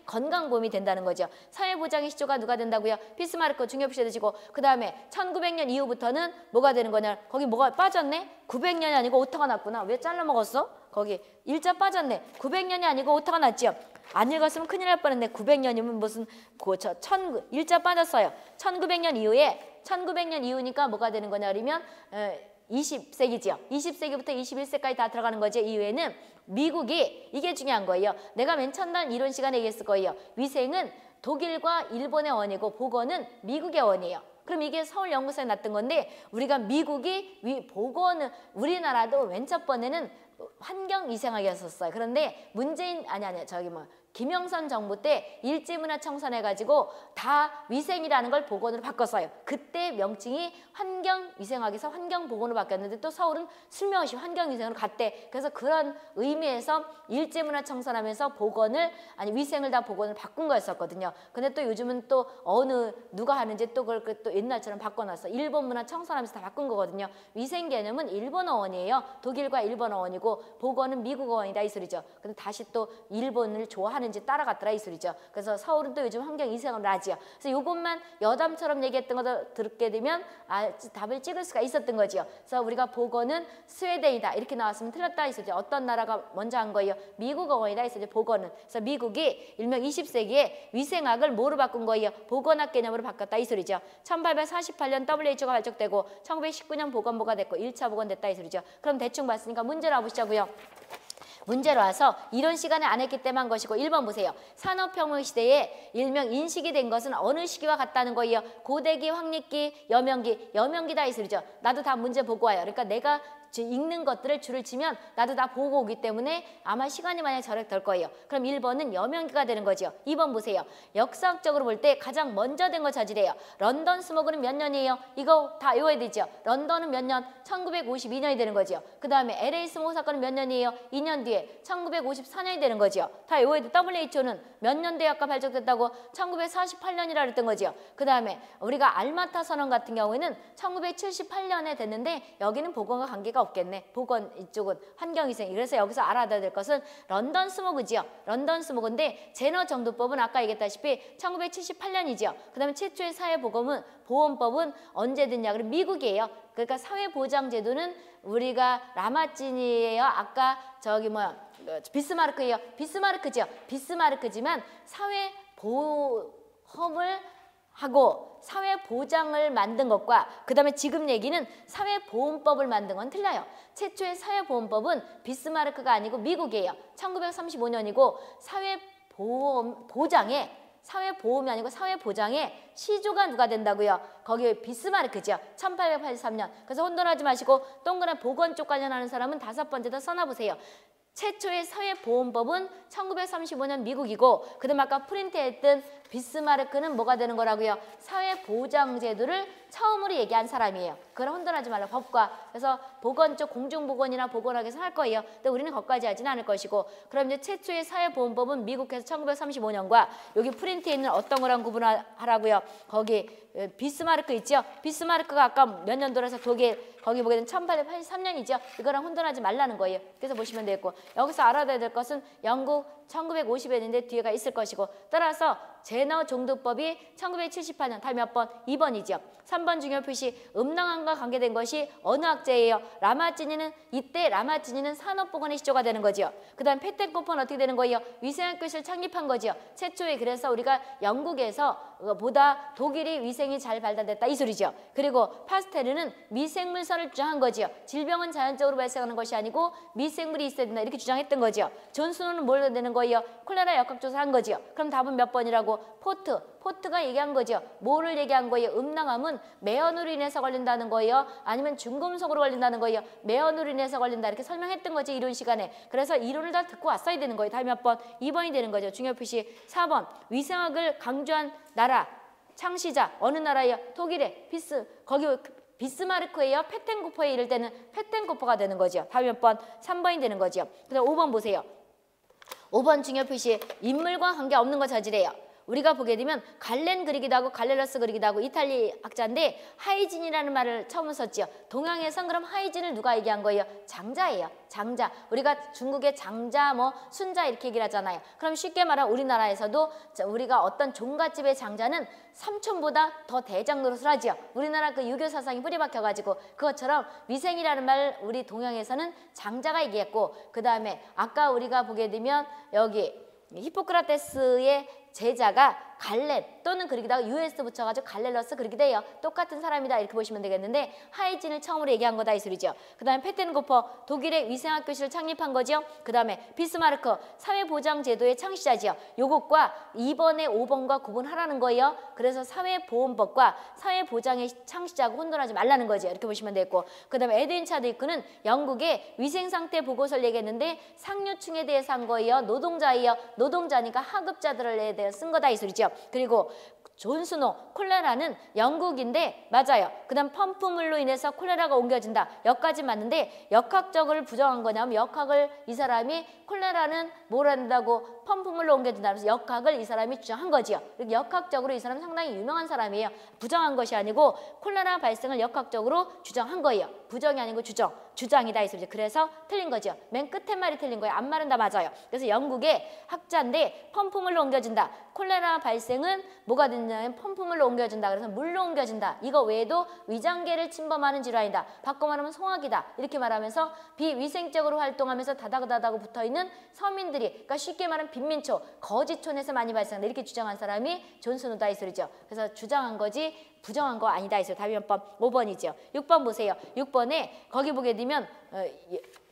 건강보험이 된다는 거죠. 사회보장의 시조가 누가 된다고요? 비스마르크 중요표시 드시고 그 다음에 1900년 이후부터는 뭐가 되는 거냐? 거기 뭐가 빠졌네? 900년이 아니고 오타가 났구나. 왜 잘라 먹었어? 거기 일자 빠졌네. 900년이 아니고 오타가 났지요. 안 읽었으면 큰일 날 뻔했네. 900년이면 무슨 일자 빠졌어요. 1900년 이후에 1900년 이후니까 뭐가 되는 거냐 그러면 20세기죠. 20세기부터 21세기까지 다 들어가는 거죠. 이외에는 미국이 이게 중요한 거예요. 내가 맨 첫날 이론 시간에 얘기했을 거예요. 위생은 독일과 일본의 원이고 보건은 미국의 원이에요. 그럼 이게 서울연구소에 났던 건데 우리가 미국이 보건을 우리나라도 맨 첫 번에는 환경위생학이었었어요. 그런데 문재인 김영삼 정부 때 일제문화청산해가지고 다 위생이라는 걸 보건으로 바꿨어요. 그때 명칭이 환경위생학에서 환경보건으로 바뀌었는데 또 서울은 슬며시 환경위생으로 갔대. 그래서 그런 의미에서 일제문화청산하면서 위생을 다 보건을 바꾼 거였었거든요. 근데 또 요즘은 또 누가 하는지 또 그걸 또 옛날처럼 바꿔놨어. 일본 문화 청산하면서 다 바꾼 거거든요. 위생 개념은 일본어원이에요. 독일과 일본어원이고 보건은 미국어원이다 이 소리죠. 근데 다시 또 일본을 좋아하는지 따라갔더라 이 소리죠. 그래서 서울은 또 요즘 환경위생을 하지요. 그래서 이것만 여담처럼 얘기했던 거 들게 되면 답을 찍을 수가 있었던 거지요. 그래서 우리가 보건은 스웨덴이다 이렇게 나왔으면 틀렸다 이 소리죠. 어떤 나라가 먼저 한 거예요? 미국어원이다 이 소리죠. 보건은. 그래서 미국이 일명 20세기에 위생학을 뭐로 바꾼 거예요? 보건학 개념으로 바꿨다 이 소리죠. 1848년 WHO가 발족되고 1919년 보건부가 됐고 1차 보건 됐다 이 소리죠. 그럼 대충 봤으니까 문제로 와보시자고요. 문제로 와서 이런 시간에 안 했기 때문에 한 것이고 1번 보세요. 산업혁명 시대에 일명 인식이 된 것은 어느 시기와 같다는 거예요. 고대기, 황리기, 여명기다 이 소리죠. 나도 다 문제 보고 와요. 그러니까 내가 읽는 것들을 줄을 치면 나도 다 보고 오기 때문에 아마 시간이 만약 저렇게 될 거예요. 그럼 1번은 여명기가 되는 거죠. 2번 보세요. 역사학적으로 볼 때 가장 먼저 된 거 저지래요. 런던 스모그는 몇 년이에요? 이거 다 외워야 되죠. 런던은 몇 년? 1952년이 되는 거죠. 그 다음에 LA 스모그 사건은 몇 년이에요? 2년 뒤에 1954년이 되는 거죠. 다 외워야 돼. WHO는 몇 년대에 아까 발족됐다고? 1948년이라 그랬던 거죠. 그 다음에 우리가 알마타 선언 같은 경우에는 1978년에 됐는데 여기는 보건과 관계가 없겠네. 보건 이쪽은 환경위생. 그래서 여기서 알아야 될 것은 런던 스모그지요. 런던 스모그인데 제너 정도법은 아까 얘기했다시피 1978년이죠. 그 다음에 최초의 사회보험법은 언제 됐냐? 그럼 미국이에요. 그러니까 사회보장제도는 우리가 라마찌니예요. 아까 비스마르크예요. 비스마르크죠. 비스마르크지만 사회보험을 하고 사회보장을 만든 것과 그 다음에 지금 얘기는 사회보험법을 만든 건 틀려요. 최초의 사회보험법은 비스마르크가 아니고 미국이에요. 1935년이고 사회보험이 아니고 사회보장에 시조가 누가 된다고요? 거기 비스마르크죠. 1883년. 그래서 혼돈하지 마시고 동그란 보건 쪽 관련하는 사람은 5번째다 써놔보세요. 최초의 사회보험법은 1935년 미국이고 그 다음 아까 프린트했던 비스마르크는 뭐가 되는 거라고요? 사회보장제도를 처음으로 얘기한 사람이에요. 그걸 혼돈하지 말라 법과. 그래서 보건 쪽 공중보건이나 보건학에서 할 거예요. 근데 우리는 거기까지 하지는 않을 것이고 그럼 이제 최초의 사회보험법은 미국에서 1935년과 여기 프린트에 있는 어떤 거랑 구분하라고요? 거기 비스마르크 있죠? 비스마르크가 아까 몇 년도라서 독일 거기 보게 되면 1883년이죠. 이거랑 혼돈하지 말라는 거예요. 그래서 보시면 되겠고 여기서 알아둬야 될 것은 영국 1950년대 뒤에가 있을 것이고 따라서 제너 종도법이 1978년 다 몇 번? 2번이죠. 3번 중요 표시 음낭함과 관계된 것이 어느 학제예요? 이때 라마찌니는 산업보건의 시조가 되는 거죠. 그 다음 페텐코퍼는 어떻게 되는 거예요? 위생학교실 창립한 거죠. 최초에 그래서 우리가 영국에서 보다 독일이 위생이 잘 발달됐다 이 소리죠. 그리고 파스테르는 미생물선을 주장한 거죠. 질병은 자연적으로 발생하는 것이 아니고 미생물이 있어야 된다 이렇게 주장했던 거죠. 존스노는 뭘 되는 거예요? 콜레라 역학조사를 한 거죠. 그럼 답은 몇 번이라고? 포트가 얘기한 거죠. 뭐를 얘기한 거예요? 음낭함은 매연으로 인해서 걸린다는 거예요? 아니면 중금속으로 걸린다는 거예요? 매연으로 인해서 걸린다 이렇게 설명했던 거지 이론 시간에. 그래서 이론을 다 듣고 왔어야 되는 거예요. 다음 몇 번? 2번이 되는 거죠. 중요 표시 4번 위생학을 강조한 나라 창시자 어느 나라예요? 독일의 비스마르크예요. 페텐코퍼에 이를 때는 페텐코퍼가 되는 거죠. 다음 몇 번? 3번이 되는 거죠. 그다음 5번 보세요. 5번 중요 표시 인물과 관계없는 거 저지래요. 우리가 보게 되면 갈렌 그리기도 하고 갈렐러스 그리기도 하고 이탈리 학자인데 하이진이라는 말을 처음 썼죠. 동양에선 그럼 하이진을 누가 얘기한 거예요? 장자예요. 장자. 우리가 중국의 장자, 순자 이렇게 얘기를 하잖아요. 그럼 쉽게 말하면 우리나라에서도 우리가 어떤 종갓집의 장자는 삼촌보다 더 대장 노릇을 하죠. 우리나라 그 유교 사상이 뿌리 박혀가지고 그것처럼 위생이라는 말 우리 동양에서는 장자가 얘기했고 그 다음에 아까 우리가 보게 되면 여기 히포크라테스의 제자가 갈렛 또는 그러기다가 US 붙여가지고 갈렐러스 그렇게 돼요. 똑같은 사람이다 이렇게 보시면 되겠는데 하이진을 처음으로 얘기한 거다 이 소리죠. 그 다음에 페텐고퍼 독일의 위생학교실을 창립한 거죠. 그 다음에 비스마르크 사회보장제도의 창시자지요. 요것과 2번에 5번과 구분하라는 거예요. 그래서 사회보험법과 사회보장의 창시자하고 혼돈하지 말라는 거죠. 이렇게 보시면 되겠고 그 다음에 에드윈 차드위크는 영국의 위생상태 보고서를 얘기했는데 상류층에 대해서 한 거예요. 노동자예요. 노동자니까 하급자들에 대해 쓴 거다 이 소리죠. 그리고 존 스노 콜레라는 영국인데 맞아요. 그 다음 펌프물로 인해서 콜레라가 옮겨진다. 여기까지 맞는데 역학적으로 부정한 거냐면 역학을 이 사람이 콜레라는 뭘 한다고 펌프물로 옮겨진다. 그래서 역학을 이 사람이 주장한 거지요. 역학적으로 이 사람은 상당히 유명한 사람이에요. 부정한 것이 아니고 콜레라 발생을 역학적으로 주장한 거예요. 부정이 아니고 주장이다 이 소리죠. 그래서 틀린 거죠. 맨 끝에 말이 틀린 거예요. 앞말은 다 맞아요. 그래서 영국의 학자인데 펌프물로 옮겨진다. 콜레라 발생은 뭐가 됐냐면 펌프물로 옮겨진다. 그래서 물로 옮겨진다. 이거 외에도 위장계를 침범하는 질환이다. 바꿔 말하면 송화기다. 이렇게 말하면서 비위생적으로 활동하면서 다다다다고 붙어있는 서민들이 그러니까 쉽게 말하면 빈민초, 거지촌에서 많이 발생한다. 이렇게 주장한 사람이 존 스노다 이 소리죠. 그래서 주장한 거지 부정한 거 아니다 이 소리. 답이 몇 번? 5번이죠. 6번 보세요. 6번에 거기 보게 되면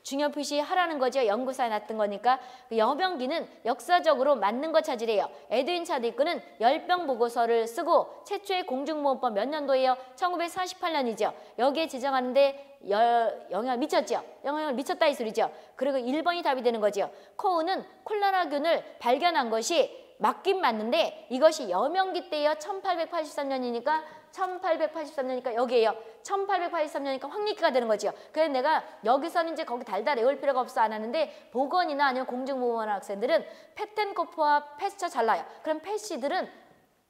중요 표시하라는 거죠. 연구사에 놨던 거니까. 여병기는 역사적으로 맞는 거 찾으래요. 에드윈 차드위크는 열병 보고서를 쓰고 최초의 공중보건법 몇 년도예요? 1948년이죠. 여기에 지정하는데 영향을 미쳤죠. 영향을 미쳤다 이 소리죠. 그리고 1번이 답이 되는 거죠. 코우는 콜레라균을 발견한 것이 맞긴 맞는데 이것이 여명기 때예요. 1883년이니까 1883년이니까 여기에요. 1883년이니까 황리기가 되는 거죠. 그래서 내가 여기서는 이제 거기 달달 외울 필요가 없어 안 하는데 보건이나 아니면 공중보건 학생들은 페텐코프와 패스처 잘라요. 그럼 패시들은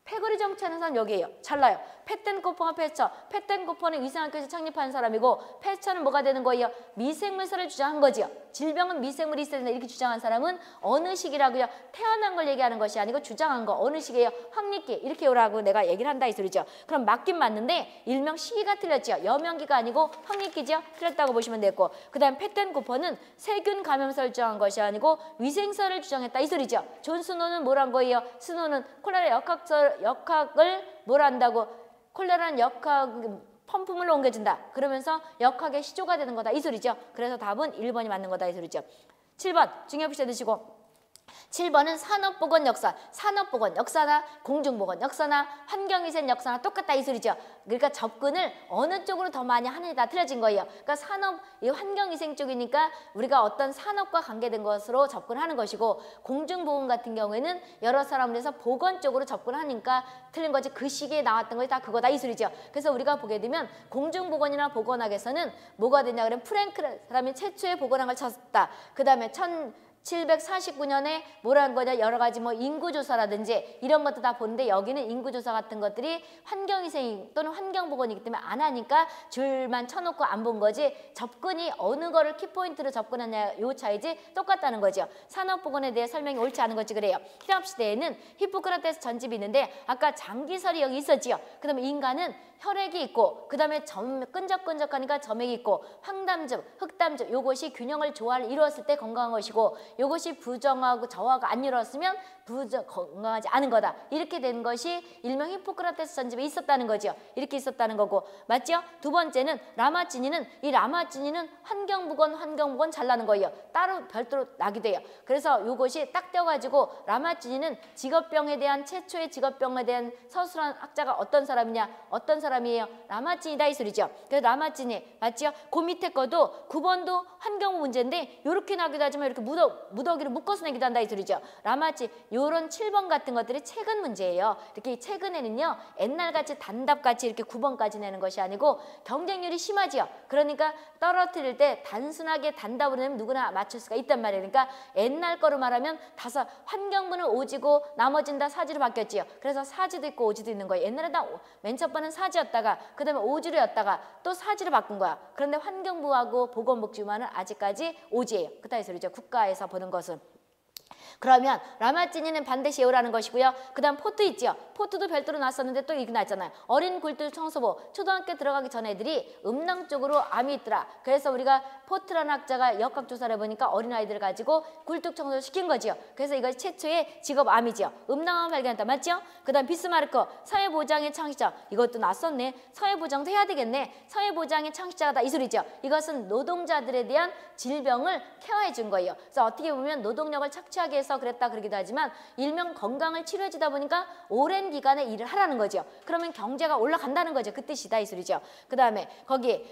패거리 정치하는 사람 여기에요. 잘라요. 페텐코퍼와 패스처. 페텐코퍼는 위생학교에서 창립한 사람이고 패스처는 뭐가 되는 거예요? 미생물설을 주장한 거지요. 질병은 미생물이 있어야 된다 이렇게 주장한 사람은 어느 시기라고요? 태어난 걸 얘기하는 것이 아니고 주장한 거 어느 시기예요? 황리기 이렇게 오라고 내가 얘기를 한다 이 소리죠. 그럼 맞긴 맞는데 일명 시기가 틀렸죠. 여명기가 아니고 황리기죠. 틀렸다고 보시면 되고 그 다음 페텐코퍼는 세균 감염설을 주장한 것이 아니고 위생설을 주장했다 이 소리죠. 존 스노는 뭘 한 거예요? 스노는 콜레라 역학을 뭘 한다고? 콜레라는 역학 펌프물로 옮겨진다. 그러면서 역학의 시조가 되는 거다. 이 소리죠. 그래서 답은 1번이 맞는 거다. 이 소리죠. 7번 중요표시 드시고 7번은 산업보건 역사, 산업보건 역사나 공중보건 역사나 환경위생 역사나 똑같다 이 소리죠. 그러니까 접근을 어느 쪽으로 더 많이 하느냐 다 틀려진 거예요. 그러니까 산업, 이 환경위생 쪽이니까 우리가 어떤 산업과 관계된 것으로 접근하는 것이고 공중보건 같은 경우에는 여러 사람을 해서 보건 쪽으로 접근하니까 틀린 거지. 그 시기에 나왔던 것이 다 그거다 이 소리죠. 그래서 우리가 보게 되면 공중보건이나 보건학에서는 뭐가 되냐 그러면 프랭크 사람이 최초의 보건학을 쳤다. 그 다음에 1749년에 뭐라는 거냐 여러 가지 뭐 인구조사라든지 이런 것도 다 보는데 여기는 인구조사 같은 것들이 환경위생 또는 환경보건이기 때문에 안 하니까 줄만 쳐놓고 안 본 거지 접근이 어느 거를 키포인트로 접근하냐 요 차이지 똑같다는 거죠. 산업보건에 대해 설명이 옳지 않은 거지 그래요. 히랍시대에는 히포크라테스 전집이 있는데 아까 장기설이 여기 있었지요. 그 다음에 인간은 혈액이 있고 그 다음에 끈적끈적하니까 점액이 있고 황담즙, 흑담즙 요것이 균형을 조화를 이루었을 때 건강한 것이고 요것이 부정하고 저하가 안 이루었으면 건강하지 않은 거다. 이렇게 된 것이 일명 히포크라테스 전집에 있었다는 거죠. 이렇게 있었다는 거고 맞죠? 두 번째는 라마찌니는 이 라마찌니는 환경보건 잘라는 거예요. 따로 별도로 나게 돼요. 그래서 요것이 딱 떼어가지고 라마찌니는 직업병에 대한 최초의 직업병에 대한 서술한 학자가 어떤 사람이냐 어떤 사람이에요? 라마찌니다 이 소리죠. 그래서 라마찌니 맞죠? 그 밑에 거도 9번도 환경 문제인데 이렇게 나기도 하지만 이렇게 무더기로 묶어서 내기도 한다 이 소리죠. 라마찌 요런 7번 같은 것들이 최근 문제예요. 이렇게 최근에는요 옛날같이 단답같이 이렇게 9번까지 내는 것이 아니고 경쟁률이 심하지요. 그러니까 떨어뜨릴 때 단순하게 단답으로 내면 누구나 맞출 수가 있단 말이에요. 그러니까 옛날 거로 말하면 환경부는 오지고 나머지는 다 사지로 바뀌었지요. 그래서 사지도 있고 오지도 있는 거예요. 옛날에 다 맨 첫 번은 사지였다가 그 다음에 오지로였다가 또 사지로 바꾼 거야. 그런데 환경부하고 보건복지부만은 아직까지 오지예요. 그따위 소리죠. 국가에서 보는 것은. 그러면 라마찌니는 반드시 외우라는 것이고요. 그 다음 포트 있죠. 포트도 별도로 나왔었는데 또 이게 나왔잖아요. 어린 굴뚝 청소부, 초등학교 들어가기 전 애들이 음낭 쪽으로 암이 있더라. 그래서 우리가 포트라는 학자가 역학조사를 해보니까 어린아이들을 가지고 굴뚝 청소를 시킨 거지요. 그래서 이것이 최초의 직업 암이지요. 음낭암을 발견했다. 맞죠? 그 다음 비스마르크, 사회보장의 창시자. 이것도 났었네. 사회보장도 해야 되겠네. 사회보장의 창시자가 이 소리죠. 이것은 노동자들에 대한 질병을 케어해 준 거예요. 그래서 어떻게 보면 노동력을 착취하게 해서 그랬다 그러기도 하지만 일명 건강을 치료해 주다 보니까 오랜 기간에 일을 하라는 거죠. 그러면 경제가 올라간다는 거죠. 그 뜻이다 이 소리죠. 그 다음에 거기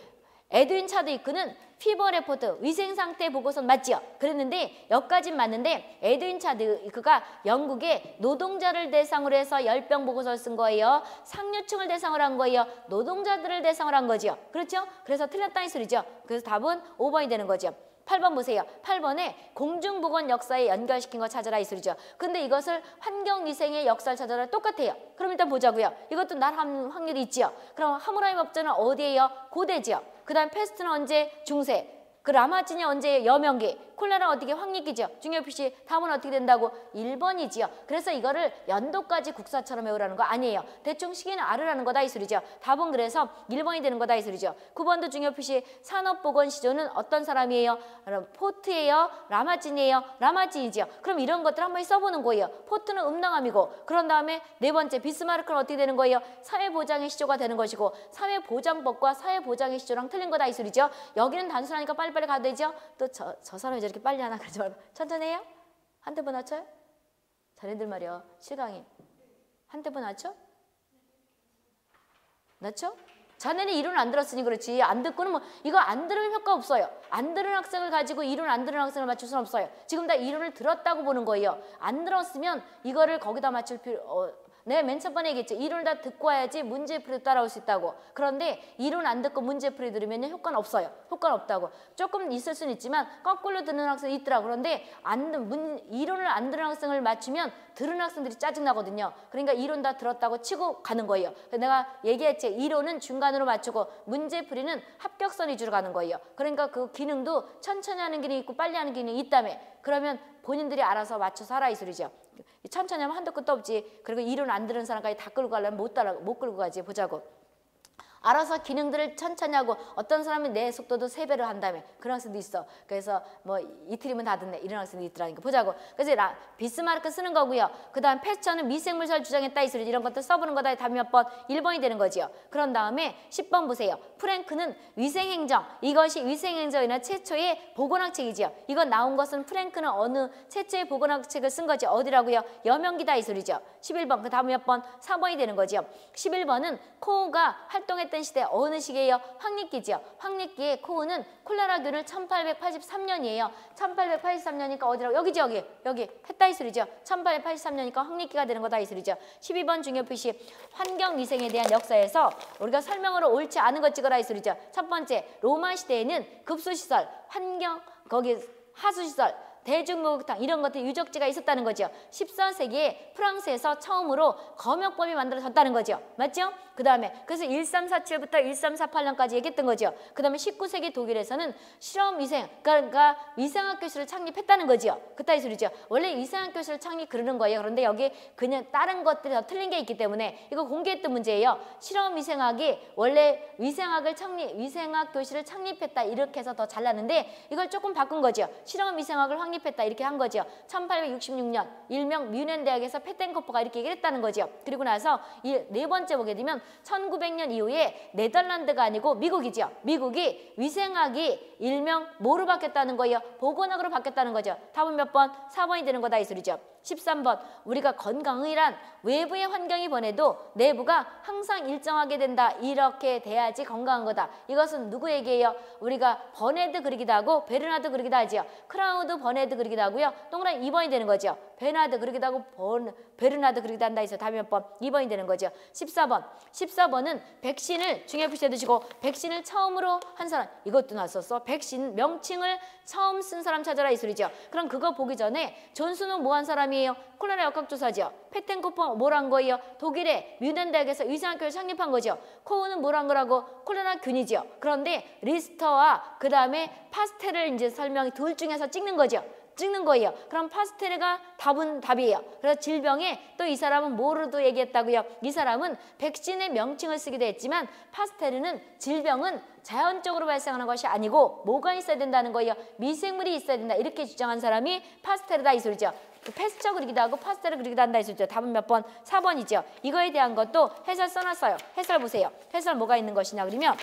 에드윈 차드위크는 피버 레포트 위생상태 보고서는 맞지요. 그랬는데 여기까진 맞는데 에드윈 차드위크가 영국의 노동자를 대상으로 해서 열병 보고서를 쓴 거예요. 상류층을 대상으로 한 거예요. 노동자들을 대상으로 한 거죠. 그렇죠? 그래서 틀렸다는 소리죠. 그래서 답은 5번이 되는 거죠. 8번 보세요. 8번에 공중보건 역사에 연결시킨 거 찾아라 이 소리죠. 근데 이것을 환경위생의 역사를 찾아라 똑같아요. 그럼 일단 보자고요. 이것도 날할 확률이 있지요. 그럼 하무라비 법전은 어디예요? 고대지요. 그 다음 패스트는 언제? 중세. 그 라마찌니 언제? 여명기. 콜레라 어떻게? 황리기죠. 중요표시 답은 어떻게 된다고? 1번이지요. 그래서 이거를 연도까지 국사처럼 외우라는 거 아니에요. 대충 시기는 알으라는 거다 이 소리죠. 답은 그래서 1번이 되는 거다 이 소리죠. 9번도 중요표시 산업보건시조는 어떤 사람이에요? 포트예요? 라마찌니예요? 라마찌니지요. 그럼 이런 것들 한번 써보는 거예요. 포트는 음낭암이고 그런 다음에 네 번째 비스마르크는 어떻게 되는 거예요? 사회보장의 시조가 되는 것이고 사회보장법과 사회보장의 시조랑 틀린 거다 이 소리죠. 여기는 단순하니까 빨리빨리 가야 되죠. 또 저 사람이 저렇게 빨리 하나 그러지 말고 천천히 해요? 한 템포 낮춰요? 자네들 말이야. 실강이 한 템포 낮춰? 낮춰? 자네는 이론 안 들었으니 그렇지. 안 듣고는 뭐 이거 안 들으면 효과 없어요. 안 들은 학생을 가지고 이론 안 들은 학생을 맞출 수는 없어요. 지금 다 이론을 들었다고 보는 거예요. 안 들었으면 이거를 거기다 맞출 필요 내가 맨 첫 번에 얘기했죠. 이론을 다 듣고 와야지 문제풀이 따라올 수 있다고. 그런데 이론 안 듣고 문제풀이 들으면 효과는 없어요. 효과는 없다고. 조금 있을 수는 있지만 거꾸로 듣는 학생이 있더라. 그런데 이론을 안 들은 학생을 맞추면 들은 학생들이 짜증나거든요. 그러니까 이론 다 들었다고 치고 가는 거예요. 내가 얘기했지. 이론은 중간으로 맞추고 문제풀이는 합격선 위주로 가는 거예요. 그러니까 그 기능도 천천히 하는 기능이 있고 빨리 하는 기능이 있다며. 그러면 본인들이 알아서 맞춰서 하라 이 소리죠. 천천히 하면 한도 끝도 없지. 그리고 이론 안 들은 사람까지 다 끌고 가려면 못 끌고 가지. 보자고. 알아서 기능들을 천천히 하고 어떤 사람은 내 속도도 3배로 한다며. 그런 학생도 있어. 그래서 뭐 이틀이면 다 듣네. 이런 학생도 있더라니까. 보자고. 그래서 비스마르크 쓰는 거고요. 그 다음 패스처는 미생물설 주장했다 이 소리. 이런 것들 써보는 거다. 답이 몇 번? 1번이 되는 거지요. 그런 다음에 10번 보세요. 프랭크는 위생행정. 이것이 위생행정이나 최초의 보건학책이지요. 이건 나온 것은 프랭크는 어느 최초의 보건학책을 쓴 거지. 어디라고요? 여명기다 이 소리죠. 11번. 그 다음 몇 번? 4번이 되는 거지요. 11번은 코우가 활동했던 시대 어느 시기예요? 황리기지요. 황리기에 코우는 콜레라균을 1883년이에요. 1883년이니까 어디라고? 여기지 여기 했다 이 소리죠. 1883년이니까 황리기가 되는 거다 이 소리죠. 12번 중요표시 환경위생에 대한 역사에서 우리가 설명으로 옳지 않은 것 찍어라 이 소리죠. 첫 번째 로마 시대에는 급수시설, 환경, 거기 하수시설, 대중목욕탕 이런 것들 유적지가 있었다는 거죠. 14세기에 프랑스에서 처음으로 검역법이 만들어졌다는 거죠. 맞죠? 그 다음에 그래서 1347부터 1348년까지 얘기했던 거죠. 그 다음에 19세기 독일에서는 실험위생, 그러니까 위생학교실을 창립했다는 거죠. 그따위 소리죠. 원래 위생학교실을 창립 그러는 거예요. 그런데 여기 그냥 다른 것들이 더 틀린 게 있기 때문에 이거 공개했던 문제예요. 실험위생학이 원래 위생학교실을 창립했다 이렇게 해서 더 잘났는데 이걸 조금 바꾼 거죠. 실험위생학을 확립했다 이렇게 한 거죠. 1866년 일명 뮌헨 대학에서 페텐코퍼가 이렇게 얘기를 했다는 거죠. 그리고 나서 이 네 번째 보게 되면 1900년 이후에 네덜란드가 아니고 미국이죠. 미국이 위생학이 일명 뭐로 바뀌었다는 거예요? 보건학으로 바뀌었다는 거죠. 답은 몇 번? 4번이 되는 거다 이 소리죠. 13번 우리가 건강이란 외부의 환경이 변해도 내부가 항상 일정하게 된다. 이렇게 돼야지 건강한 거다. 이것은 누구 얘기예요? 우리가 버네드 그리기도 하고 베르나드 그리기도 하지요. 크라우드 버네드 그리기도 하고요. 동그라미 2번이 되는 거죠. 베르나드 그리기도 하고 베르나드 그리기도 한다 해서 답이 몇 번? 2번이 되는 거죠. 14번은 백신을 중요한 표시해 두시고 백신을 처음으로 한 사람 이것도 나왔었어. 백신 명칭을 처음 쓴 사람 찾아라 이 소리죠. 그럼 그거 보기 전에 존스는 뭐 한 사람이에요? 콜레라 역학조사죠. 페텐코퍼 뭘 한 거예요? 독일의 뮌헨 대학에서 위생학교를 창립한 거죠. 코우는 뭘 한 거라고? 콜레라균이죠. 그런데 리스터와 그 다음에 파스텔을 이제 설명이 둘 중에서 찍는 거죠. 찍는 거예요. 그럼 파스텔가 답이에요. 그래서 질병에 또 이 사람은 뭐로도 얘기했다고요. 이 사람은 백신의 명칭을 쓰기도 했지만 파스텔은 질병은 자연적으로 발생하는 것이 아니고 뭐가 있어야 된다는 거예요. 미생물이 있어야 된다. 이렇게 주장한 사람이 파스텔이다 이 소리죠. 패스처 그리기도 하고 파스텔을 그리기도 한다 이 소리죠. 답은 몇 번? 4번이죠. 이거에 대한 것도 해설 써놨어요. 해설 보세요. 해설 뭐가 있는 것이냐 그러면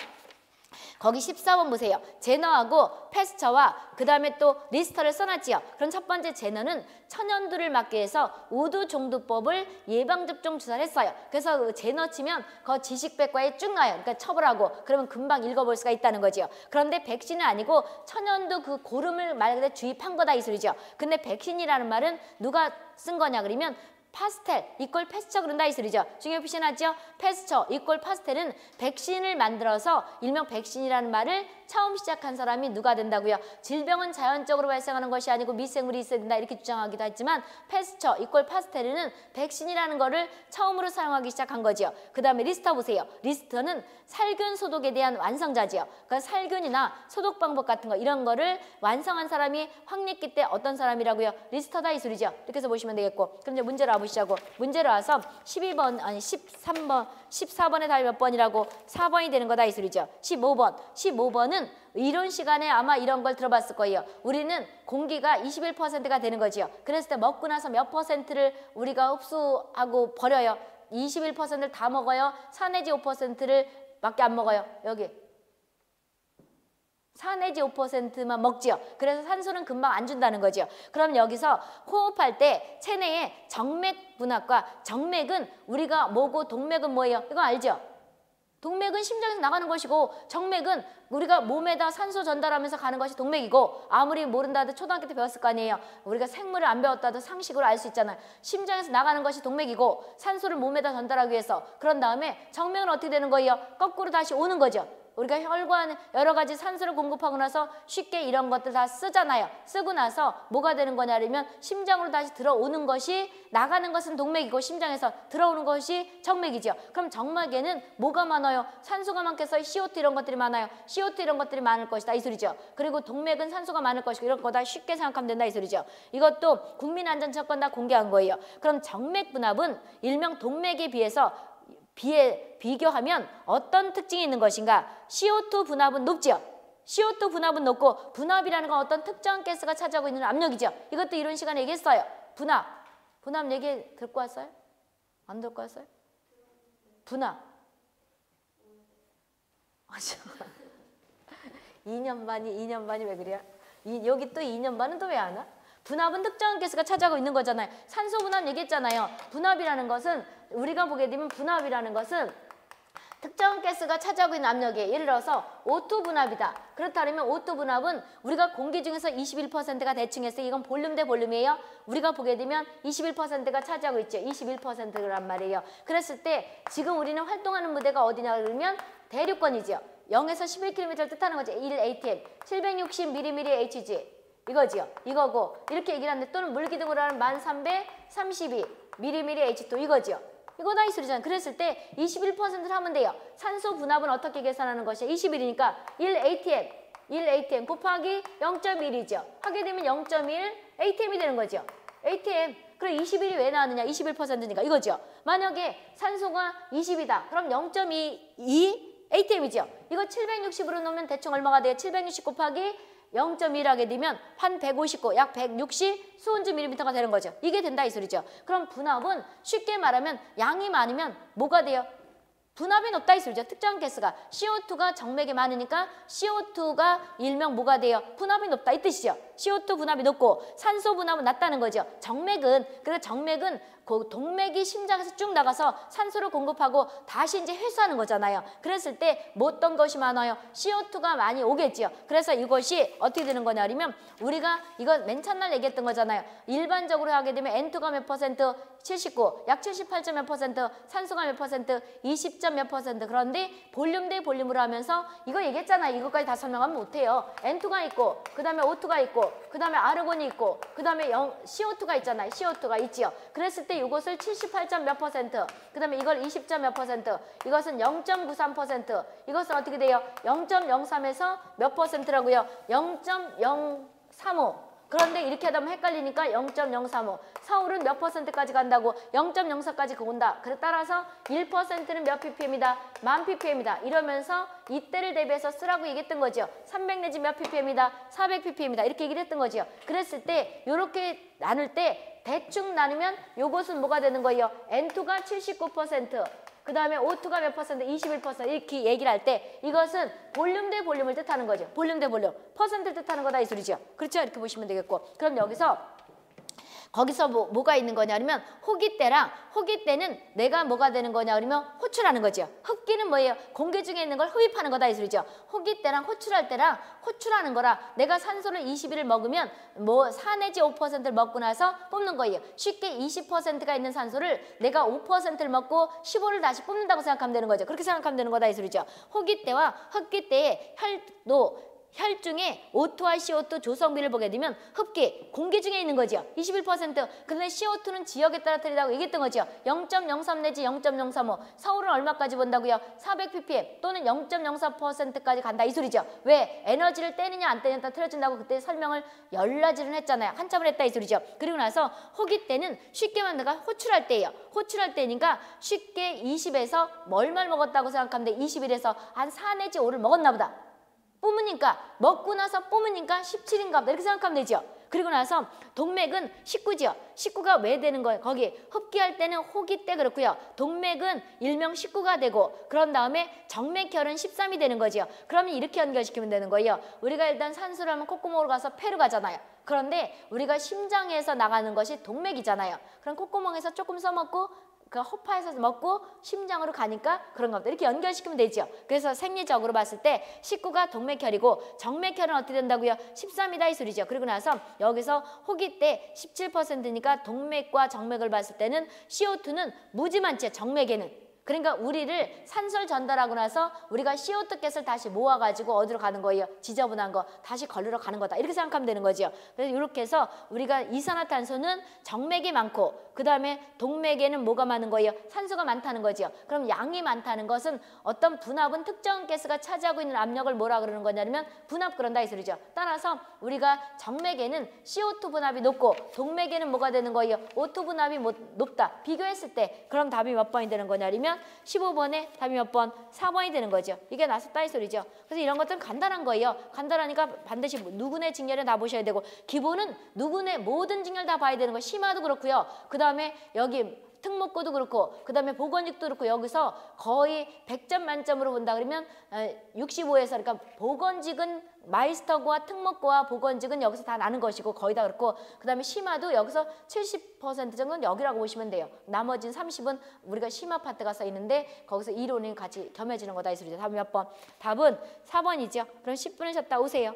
거기 14번 보세요. 제너하고 패스처와 그 다음에 또 리스터를 써놨지요. 그럼 첫 번째 제너는 천연두를 막기 위해서 우두종두법을 예방접종 주사를 했어요. 그래서 그 제너 치면 그 지식백과에 쭉 나요. 그러니까 첩을하고 그러면 금방 읽어볼 수가 있다는 거지요. 그런데 백신은 아니고 천연두 그 고름을 말 그대로 주입한 거다 이 소리죠. 근데 백신이라는 말은 누가 쓴 거냐 그러면 파스텔 이꼴 패스처 그런다 이 소리죠. 중요 표시나죠? 패스처 이꼴 파스텔은 백신을 만들어서 일명 백신이라는 말을 처음 시작한 사람이 누가 된다고요? 질병은 자연적으로 발생하는 것이 아니고 미생물이 있어야 된다 이렇게 주장하기도 했지만 패스처 이꼴 파스텔은 백신이라는 거를 처음으로 사용하기 시작한 거죠. 그 다음에 리스터 보세요. 리스터는 살균 소독에 대한 완성자지요. 그러니까 살균이나 소독 방법 같은 거 이런 거를 완성한 사람이 황립기 때 어떤 사람이라고요? 리스터다 이 소리죠. 이렇게 해서 보시면 되겠고 그럼 이제 문제로 와보시자고. 문제로 와서 12번 아니 13번 14번의 답이 몇 번이라고 4번이 되는 거다 이 소리죠. 15번은 이론 시간에 아마 이런 걸 들어봤을 거예요. 우리는 공기가 21%가 되는 거지요. 그랬을 때 먹고 나서 몇 퍼센트를 우리가 흡수하고 버려요. 21%를 다 먹어요. 4 내지 5%를 밖에 안 먹어요. 여기 4 내지 5%만 먹지요. 그래서 산소는 금방 안 준다는 거죠. 그럼 여기서 호흡할 때 체내에 정맥 분압과 정맥은 우리가 뭐고 동맥은 뭐예요? 이거 알죠? 동맥은 심장에서 나가는 것이고 정맥은 우리가 몸에다 산소 전달하면서 가는 것이 동맥이고 아무리 모른다 해도 초등학교 때 배웠을 거 아니에요. 우리가 생물을 안 배웠다 해도 상식으로 알 수 있잖아요. 심장에서 나가는 것이 동맥이고 산소를 몸에다 전달하기 위해서 그런 다음에 정맥은 어떻게 되는 거예요? 거꾸로 다시 오는 거죠. 우리가 혈관 여러 가지 산소를 공급하고 나서 쉽게 이런 것들 다 쓰잖아요. 쓰고 나서 뭐가 되는 거냐 그러면 심장으로 다시 들어오는 것이 나가는 것은 동맥이고 심장에서 들어오는 것이 정맥이죠. 그럼 정맥에는 뭐가 많아요? 산소가 많겠어요? CO2 이런 것들이 많아요. CO2 이런 것들이 많을 것이다 이 소리죠. 그리고 동맥은 산소가 많을 것이고 이런 거 다 쉽게 생각하면 된다 이 소리죠. 이것도 국민안전처건 다 공개한 거예요. 그럼 정맥 분압은 일명 동맥에 비해서 비교하면 어떤 특징이 있는 것인가? CO2 분압은 높죠. CO2 분압은 높고 분압이라는 건 어떤 특정 가스가 차지하고 있는 압력이죠. 이것도 이런 시간에 얘기했어요. 분압 얘기 듣고 왔어요? 안 듣고 왔어요? 분압 2년 반이 왜 그래요? 여기 또 2년 반은 또 왜 안 와? 분압은 특정한 가스가 차지하고 있는 거잖아요. 산소 분압 얘기했잖아요. 분압이라는 것은 우리가 보게 되면 분압이라는 것은 특정 가스가 차지하고 있는 압력이에요. 예를 들어서 O2 분압이다. 그렇다면 O2 분압은 우리가 공기 중에서 21%가 대충 했어요. 이건 볼륨 대 볼륨이에요. 우리가 보게 되면 21%가 차지하고 있죠. 21%란 말이에요. 그랬을 때 지금 우리는 활동하는 무대가 어디냐 그러면 대륙권이죠. 0에서 11km를 뜻하는 거죠. 1 ATM, 760 Hg. 이거지요. 이거고 이렇게 얘기를 하는데 또는 물기둥으로 하는 1332 H2 이거지요. 이거다 이 소리잖아요. 그랬을 때 21%를 하면 돼요. 산소 분압은 어떻게 계산하는 것이야? 21이니까 1 ATM 곱하기 0.1이죠. 하게 되면 0.1 ATM이 되는 거죠. ATM. 그럼 21이 왜 나왔느냐? 21%니까 이거죠. 만약에 산소가 20이다. 그럼 0.22 ATM이죠. 이거 760으로 놓으면 대충 얼마가 돼요? 760 곱하기 0.1 하게 되면 한 159, 약 160 수온주 밀리미터가 되는 거죠. 이게 된다 이 소리죠. 그럼 분압은 쉽게 말하면 양이 많으면 뭐가 돼요? 분압이 높다 이 소리죠. 특정 가스가 CO2가 정맥에 많으니까 CO2가 일명 뭐가 돼요? 분압이 높다 이 뜻이죠. CO2 분압이 높고 산소 분압은 낮다는 거죠. 그래서 정맥은 그 동맥이 심장에서 쭉 나가서 산소를 공급하고 다시 이제 회수하는 거잖아요. 그랬을 때 뭐 어떤 것이 많아요? CO2가 많이 오겠지요. 그래서 이것이 어떻게 되는 거냐 하면 우리가 이거 맨 첫날 얘기했던 거잖아요. 일반적으로 하게 되면 N2가 몇 퍼센트? 79, 약 78점 몇 퍼센트, 산소가 몇 퍼센트, 20점 몇 퍼센트. 그런데 볼륨 대 볼륨으로 하면서 이거 얘기했잖아요. 이것까지 다 설명하면 못해요. N2가 있고 그 다음에 O2가 있고 그 다음에 아르곤이 있고 그 다음에 CO2가 있잖아요. CO2가 있지요. 그랬을 때 이것을 78점 몇 퍼센트, 그 다음에 이걸 20점 몇 퍼센트, 이것은 0.93%, 이것은 어떻게 돼요? 0.03에서 몇 퍼센트라고요? 0.035. 그런데 이렇게 하다 보면 헷갈리니까 0.035. 서울은 몇 %까지 간다고? 0.04까지 온다. 그래 따라서 1%는 몇 ppm이다? 1000ppm이다. 이러면서 이때를 대비해서 쓰라고 얘기했던 거죠. 300 내지 몇 ppm이다? 400ppm이다. 이렇게 얘기를 했던 거죠. 그랬을 때 이렇게 나눌 때 대충 나누면 요것은 뭐가 되는 거예요? N2가 79%. 그 다음에 O2가 몇 %? 21% 이렇게 얘기를 할 때 이것은 볼륨 대 볼륨을 뜻하는 거죠. 볼륨 대 볼륨. 퍼센트를 뜻하는 거다 이 소리죠. 그렇죠? 이렇게 보시면 되겠고. 그럼 거기서 뭐가 있는 거냐면 호기때는 내가 뭐가 되는 거냐 그러면 호출하는 거죠. 흡기는 뭐예요? 공기 중에 있는 걸 흡입하는 거다 이 소리죠. 호기때랑 호출할 때랑 호출하는 거라 내가 산소를 20일을 먹으면 뭐 4 내지 5%를 먹고 나서 뽑는 거예요. 쉽게 20%가 있는 산소를 내가 5%를 먹고 15를 다시 뽑는다고 생각하면 되는 거죠. 그렇게 생각하면 되는 거다 이 소리죠. 호기때와 흡기때의 혈중에 O2와 CO2 조성비를 보게 되면 흡기, 공기 중에 있는 거죠. 21%. 근데 CO2는 지역에 따라 틀리다고 얘기했던 거죠. 0.03 내지 0.035. 서울은 얼마까지 본다고요? 400ppm 또는 0.04%까지 간다 이 소리죠. 왜? 에너지를 떼느냐 안 떼느냐 틀어진다고 그때 설명을 열라지를 했잖아요. 한참을 했다 이 소리죠. 그리고 나서 호기 때는 쉽게 말하면 내가 호출할 때예요. 호출할 때니까 쉽게 20에서 얼마를 먹었다고 생각하면 돼. 21에서 한 4 내지 5를 먹었나 보다. 먹고 나서 뿜으니까 17인가 보다 이렇게 생각하면 되죠. 그리고 나서 동맥은 식구죠. 식구가 왜 되는 거예요? 거기 흡기할 때는 호기 때 그렇고요. 동맥은 일명 식구가 되고 그런 다음에 정맥혈은 13이 되는 거죠. 그러면 이렇게 연결시키면 되는 거예요. 우리가 일단 산소를 하면 콧구멍으로 가서 폐로 가잖아요. 그런데 우리가 심장에서 나가는 것이 동맥이잖아요. 그럼 콧구멍에서 조금 써먹고 그 허파에서 먹고 심장으로 가니까 그런 겁니다. 이렇게 연결시키면 되죠. 그래서 생리적으로 봤을 때 식구가 동맥혈이고 정맥혈은 어떻게 된다고요? 13이다 이 소리죠. 그리고 나서 여기서 호기 때 17%니까 동맥과 정맥을 봤을 때는 CO2는 무지 많죠. 정맥에는. 그러니까 우리를 산소를 전달하고 나서 우리가 CO2 겟을 다시 모아가지고 어디로 가는 거예요? 지저분한 거 다시 걸르러 가는 거다. 이렇게 생각하면 되는 거죠. 그래서 이렇게 해서 우리가 이산화탄소는 정맥이 많고 그 다음에 동맥에는 뭐가 많은 거예요? 산소가 많다는 거죠. 그럼 양이 많다는 것은 어떤 분압은 특정 가스가 차지하고 있는 압력을 뭐라 그러는 거냐면 분압 그런다 이 소리죠. 따라서 우리가 정맥에는 CO2 분압이 높고 동맥에는 뭐가 되는 거예요? O2 분압이 높다. 비교했을 때 그럼 답이 몇 번이 되는 거냐면 15번에 답이 몇 번? 4번이 되는 거죠. 이게 나섰다 이 소리죠. 그래서 이런 것들은 간단한 거예요. 간단하니까 반드시 누구네 직렬을 다 보셔야 되고 기본은 누구네 모든 직렬 다 봐야 되는 거. 심화도 그렇고요. 그 다음에 여기 특목고도 그렇고 그 다음에 보건직도 그렇고 여기서 거의 100점 만점으로 본다 그러면 65에서 그러니까 보건직은 마이스터고와 특목고와 보건직은 여기서 다 나는 것이고 거의 다 그렇고 그 다음에 심화도 여기서 70% 정도는 여기라고 보시면 돼요. 나머지는 30은 우리가 심화 파트가 써 있는데 거기서 이론이 같이 겸해지는 거다 이 소리죠. 답은 몇 번? 답은 4번이죠. 그럼 10분을 쉬었다 오세요.